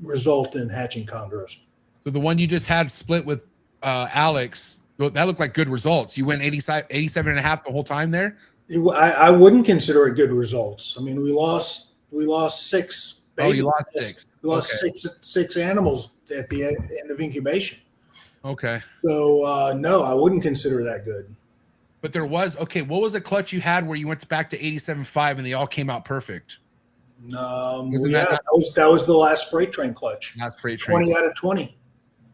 result in hatching chondros. So the one you just had split with Alex, that looked like good results. You went 87.5 the whole time there? I wouldn't consider it good results. I mean, we lost 6 babies. Oh, you lost 6. We lost 6 animals at the end of incubation. Okay. So no, I wouldn't consider that good. But there was, what was the clutch you had where you went back to 87.5 and they all came out perfect? That was the last freight train clutch. Not freight train. 20 out of 20.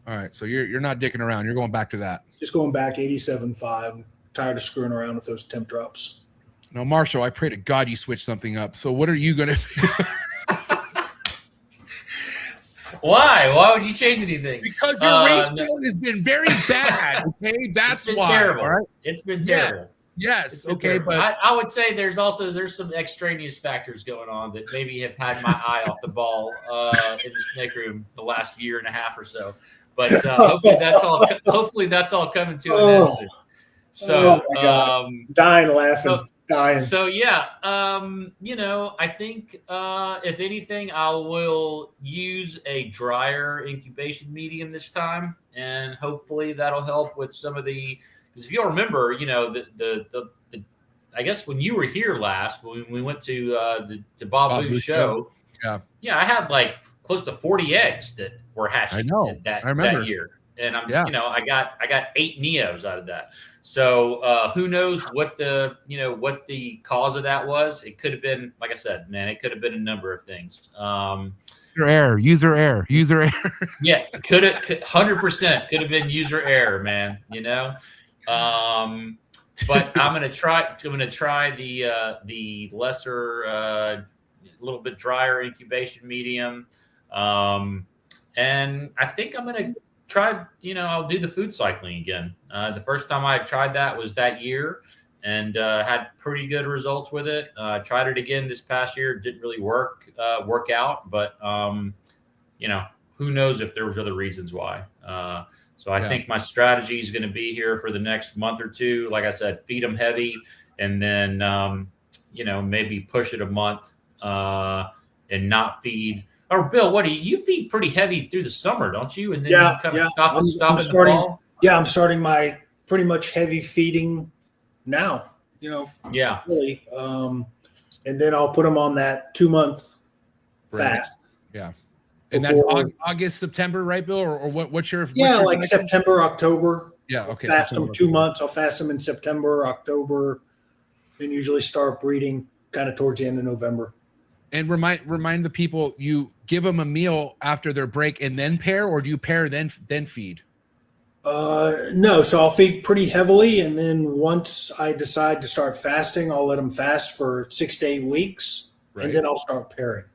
All right, so you're not dicking around. You're going back to that. Just going back 87.5. I'm tired of screwing around with those temp drops. No, Marshall, I pray to God you switch something up. So what are you going to Why? Why would you change anything? Because your ratio has been very bad. Okay, that's why. Terrible. All right? It's been terrible. Yes. Okay, terrible. But I would say there's some extraneous factors going on that maybe have had my eye off the ball in the snake room the last year and a half or so. but hopefully that's all coming to an end soon. So, my God. Dying laughing. Dying. So yeah, I think if anything, I will use a drier incubation medium this time, and hopefully that'll help with some of the. Because if you'll remember, the I guess when you were here last, when we went to Bob Boo's show, yeah, I had like close to 40 eggs that were hatching. I know. That year, and I got 8 neos out of that. So who knows what the cause of that was? It could have been, like I said, man, it could have been a number of things. User error. Yeah, could have 100% could have been user error, man. But I'm gonna try the lesser, a little bit drier incubation medium, and I think I'm gonna try. I'll do the food cycling again. The first time I tried that was that year, and had pretty good results with it. Tried it again this past year. It didn't really work out, but who knows if there was other reasons why. So I think my strategy is going to be here for the next month or two. Like I said, feed them heavy, and then maybe push it a month and not feed. Or Bill, what do you feed pretty heavy through the summer, don't you? And then you kind of stop in the fall. Yeah, I'm starting my pretty much heavy feeding now. Yeah, really, and then I'll put them on that 2-month fast. Yeah. And that's August, September, right, Bill? Or what's your like September, October. Yeah, okay. Fast them 2 months. I'll fast them in September, October, and usually start breeding kind of towards the end of November. And remind the people, you give them a meal after their break and then pair, or do you pair then feed? No, so I'll feed pretty heavily, and then once I decide to start fasting, I'll let them fast for 6 to 8 weeks, and then I'll start pairing.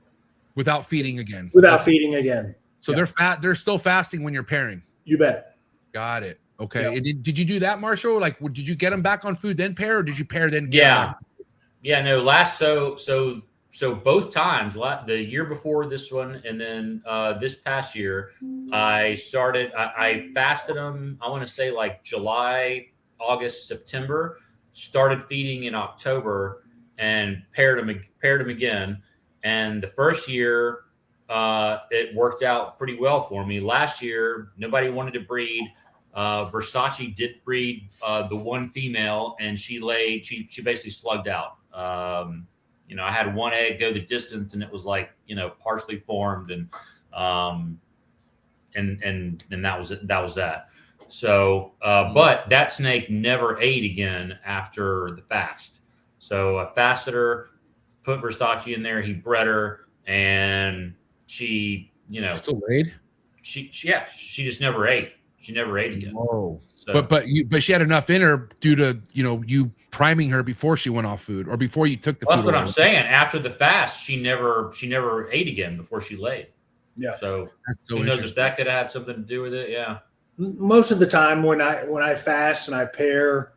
Without feeding again. Feeding again. So they're still fasting when you're pairing. You bet. Got it. Okay. Yeah. And did you do that, Marshall? Like, did you get them back on food then pair, or did you pair then? Yeah. No. So both times, the year before this one, and then this past year, I fasted them. I want to say like July, August, September. Started feeding in October, and paired them again. And the first year, it worked out pretty well for me. Last year, nobody wanted to breed. Versace did breed the one female, and she basically slugged out. I had one egg go the distance, and it was like, partially formed, and that was it. That was that. So, but that snake never ate again after the fast. So I fasted her, put Versace in there. He bred her, and she, she still laid. She just never ate. She never ate again. Whoa. So, but she had enough in her due to you priming her before she went off food, or before you took the food. That's what I'm saying. After the fast, she never ate again before she laid. Yeah. So who knows if that could have something to do with it? Yeah. Most of the time when I fast and I pair,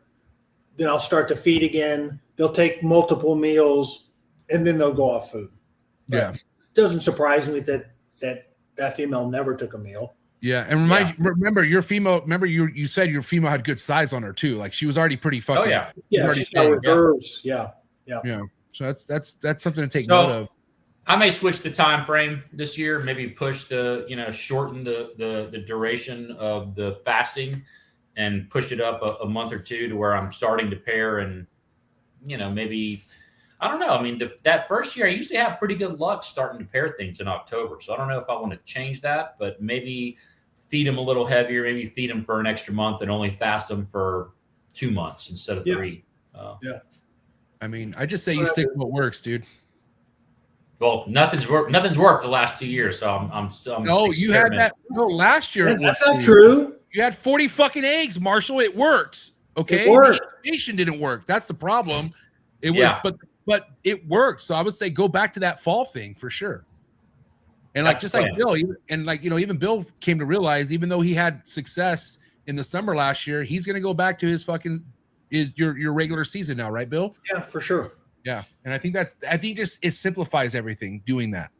then I'll start to feed again. They'll take multiple meals, and then they'll go off food. Yeah. It doesn't surprise me that female never took a meal. Yeah, and remember your female. Remember you said your female had good size on her too. Like she was already pretty fucking. Oh yeah, yeah. She's got reserves. Yeah. So that's something to take note of. I may switch the time frame this year. Maybe push shorten the duration of the fasting, and push it up a month or two to where I'm starting to pair, and maybe. I don't know. I mean, that first year, I usually have pretty good luck starting to pair things in October. So I don't know if I want to change that, but maybe feed them a little heavier. Maybe feed them for an extra month and only fast them for 2 months instead of 3. Yeah. I mean, I just say you stick to what works, dude. Well, nothing's worked the last 2 years, so I'm No, you had that. No, last year. That's not true. You had 40 fucking eggs, Marshall. It works. Okay. It worked. The incubation didn't work. That's the problem. It was, but it worked. So I would say go back to that fall thing for sure. And like, just like Bill, and like, even Bill came to realize, even though he had success in the summer last year, he's going to go back to his your regular season now. Right, Bill? Yeah, for sure. Yeah. And I think it simplifies everything doing that,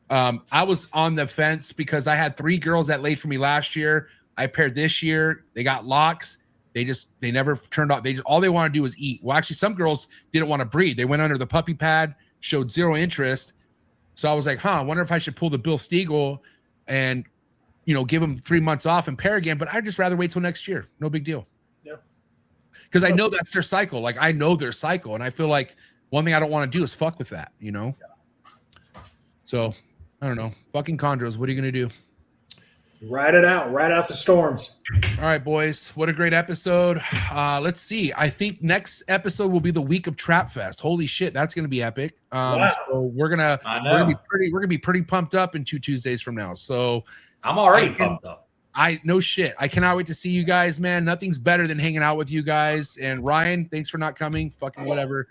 I was on the fence because I had 3 girls that laid for me last year. I paired this year. They got locks. They never turned out. All they want to do is eat. Well, actually, some girls didn't want to breed. They went under the puppy pad, showed 0 interest. So I was like, I wonder if I should pull the Bill Stiegel and, give them 3 months off and pair again. But I'd just rather wait till next year. No big deal. Yeah. Because I know that's their cycle. Like, I know their cycle. And I feel like one thing I don't want to do is fuck with that, So, I don't know. Fucking chondros. What are you going to do? Ride it out. Ride out the storms. All right, boys. What a great episode. Let's see. I think next episode will be the week of Trap Fest. Holy shit, that's gonna be epic. Wow. So we're gonna be pretty pumped up in 2 Tuesdays from now. So I'm already pumped up. No shit. I cannot wait to see you guys, man. Nothing's better than hanging out with you guys. And Ryan, thanks for not coming. Fucking whatever.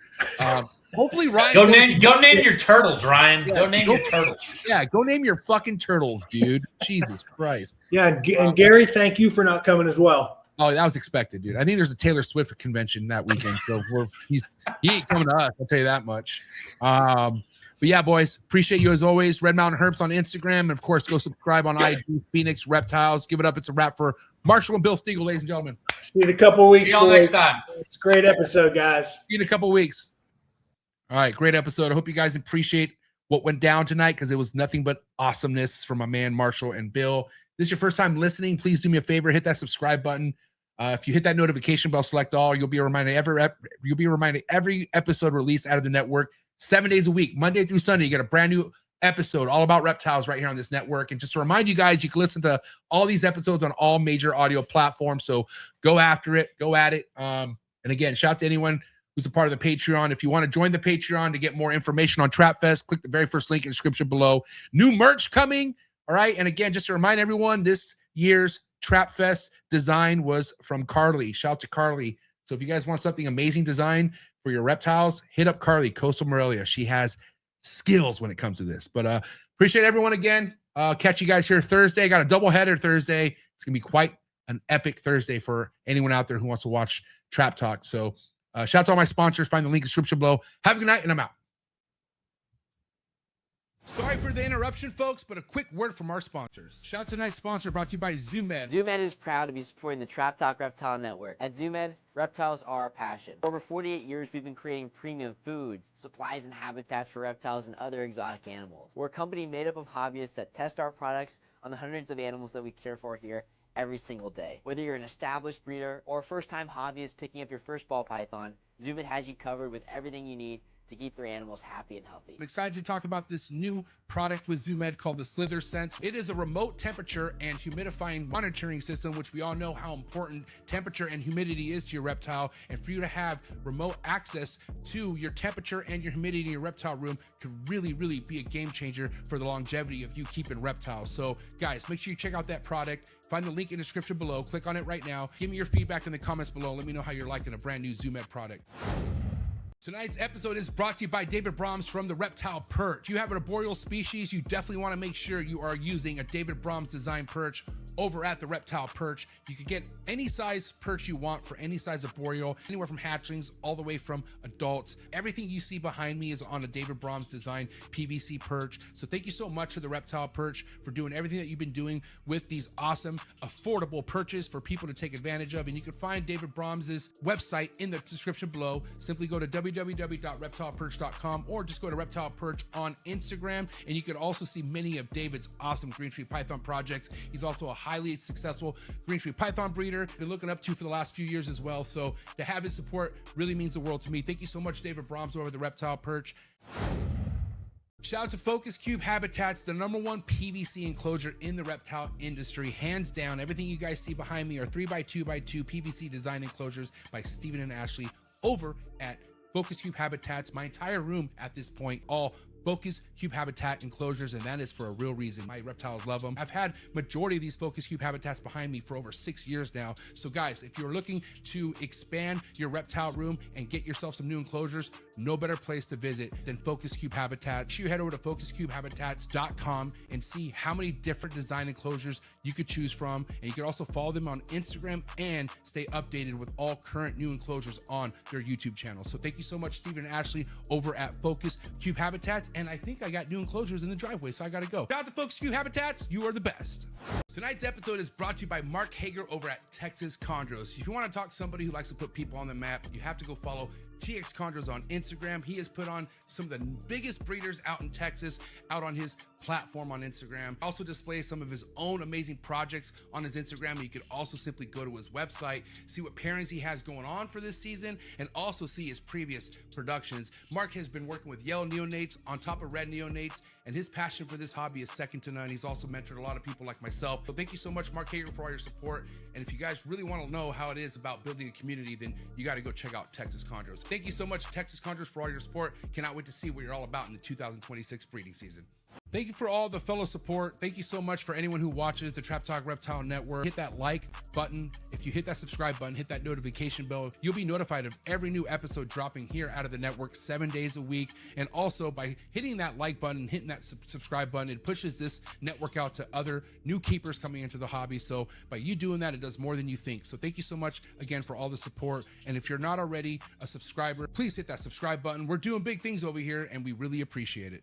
Hopefully Ryan Go name your turtles, Ryan. Go name your turtles. Yeah, go name your fucking turtles, dude. Jesus Christ. Yeah, and Gary, thank you for not coming as well. Oh, that was expected, dude. I think there's a Taylor Swift convention that weekend, so he ain't coming to us. I'll tell you that much. But yeah, boys, appreciate you as always. Red Mountain Herbs on Instagram, and of course, go subscribe on IG. Phoenix Reptiles. Give it up. It's a wrap for Marshall and Bill Stiegel, ladies and gentlemen. See you in a couple of weeks. See y'all next time. It's a great episode, guys. See you in a couple of weeks. All right, great episode. I hope you guys appreciate what went down tonight because it was nothing but awesomeness from my man Marshall and Bill. This is your first time listening. Please do me a favor, hit that subscribe button. If you hit that notification bell, select all. You'll be reminded every episode released out of the network 7 days a week, Monday through Sunday. You get a brand new episode all about reptiles right here on this network. And just to remind you guys, you can listen to all these episodes on all major audio platforms. So go after it, go at it. And again, shout out to anyone who's a part of the Patreon. If you want to join the Patreon to get more information on Trap Fest, click the very first link in the description below. New merch coming. All right. And again, just to remind everyone, this year's Trap Fest design was from Carly. Shout out to Carly. So if you guys want something amazing design for your reptiles, hit up Carly, Coastal Morelia. She has skills when it comes to this. But appreciate everyone again. Catch you guys here Thursday. I got a double header Thursday. It's going to be quite an epic Thursday for anyone out there who wants to watch Trap Talk. So shout out to all my sponsors. Find the link in the description below. Have a good night, and I'm out. Sorry for the interruption, folks, but a quick word from our sponsors. Shout out to tonight's sponsor brought to you by ZooMed. ZooMed is proud to be supporting the Trap Talk Reptile Network. At ZooMed, reptiles are our passion. For over 48 years, we've been creating premium foods, supplies, and habitats for reptiles and other exotic animals. We're a company made up of hobbyists that test our products on the hundreds of animals that we care for here every single day. Whether you're an established breeder or a first-time hobbyist picking up your first ball python, ZooMed has you covered with everything you need to keep their animals happy and healthy. I'm excited to talk about this new product with ZooMed called the Slither Sense. It is a remote temperature and humidifying monitoring system, which we all know how important temperature and humidity is to your reptile. And for you to have remote access to your temperature and your humidity in your reptile room could really, really be a game changer for the longevity of you keeping reptiles. So guys, make sure you check out that product. Find the link in the description below. Click on it right now. Give me your feedback in the comments below. Let me know how you're liking a brand new ZooMed product. Tonight's episode is brought to you by David Brahms from the Reptile Perch. If you have an arboreal species, you definitely want to make sure you are using a David Brahms design perch over at the Reptile Perch. You can get any size perch you want for any size arboreal, anywhere from hatchlings all the way from adults. Everything you see behind me is on a David Brahms design PVC perch. So thank you so much to the Reptile Perch for doing everything that you've been doing with these awesome, affordable perches for people to take advantage of. And you can find David Brahms's website in the description below. Simply go to www.reptileperch.com or just go to Reptile Perch on Instagram. And you can also see many of David's awesome green tree python projects. He's also a highly successful green tree python breeder, been looking up to for the last few years as well. So to have his support really means the world to me. Thank you so much, David Brahms over at the Reptile Perch. Shout out to Focus Cube Habitats, the #1 PVC enclosure in the reptile industry. Hands down, everything you guys see behind me are 3x2x2 PVC design enclosures by Stephen and Ashley over at Focus Cube Habitats. My entire room at this point, all Focus Cube Habitat enclosures, and that is for a real reason. My reptiles love them. I've had majority of these Focus Cube Habitats behind me for over 6 years now. So guys, if you're looking to expand your reptile room and get yourself some new enclosures, no better place to visit than Focus Cube Habitat. You head over to focuscubehabitats.com and see how many different design enclosures you could choose from. And you can also follow them on Instagram and stay updated with all current new enclosures on their YouTube channel. So thank you so much, Stephen and Ashley over at Focus Cube Habitats. and I think I got new enclosures in the driveway, so I gotta go. Shout out to Folks Q Habitats, you are the best. Tonight's episode is brought to you by Mark Hager over at Texas Chondros. If you want to talk to somebody who likes to put people on the map, you have to go follow TX Chondros on Instagram. He has put on some of the biggest breeders out in Texas, out on his platform on Instagram. Also displays some of his own amazing projects on his Instagram. You could also simply go to his website, see what pairings he has going on for this season, and also see his previous productions. Mark has been working with yellow neonates on top of red neonates, and his passion for this hobby is second to none. He's also mentored a lot of people like myself. So thank you so much, Mark Hager, for all your support. And if you guys really want to know how it is about building a community, then you got to go check out Texas Chondros. Thank you so much, Texas Chondros, for all your support. Cannot wait to see what you're all about in the 2026 breeding season. Thank you for all the fellow support. Thank you so much for anyone who watches the Trap Talk Reptile Network. Hit that like button. If you hit that subscribe button, hit that notification bell, you'll be notified of every new episode dropping here out of the network 7 days a week. And also by hitting that like button, hitting that subscribe button, it pushes this network out to other new keepers coming into the hobby. So by you doing that, it does more than you think. So thank you so much again for all the support. And if you're not already a subscriber, please hit that subscribe button. We're doing big things over here and we really appreciate it.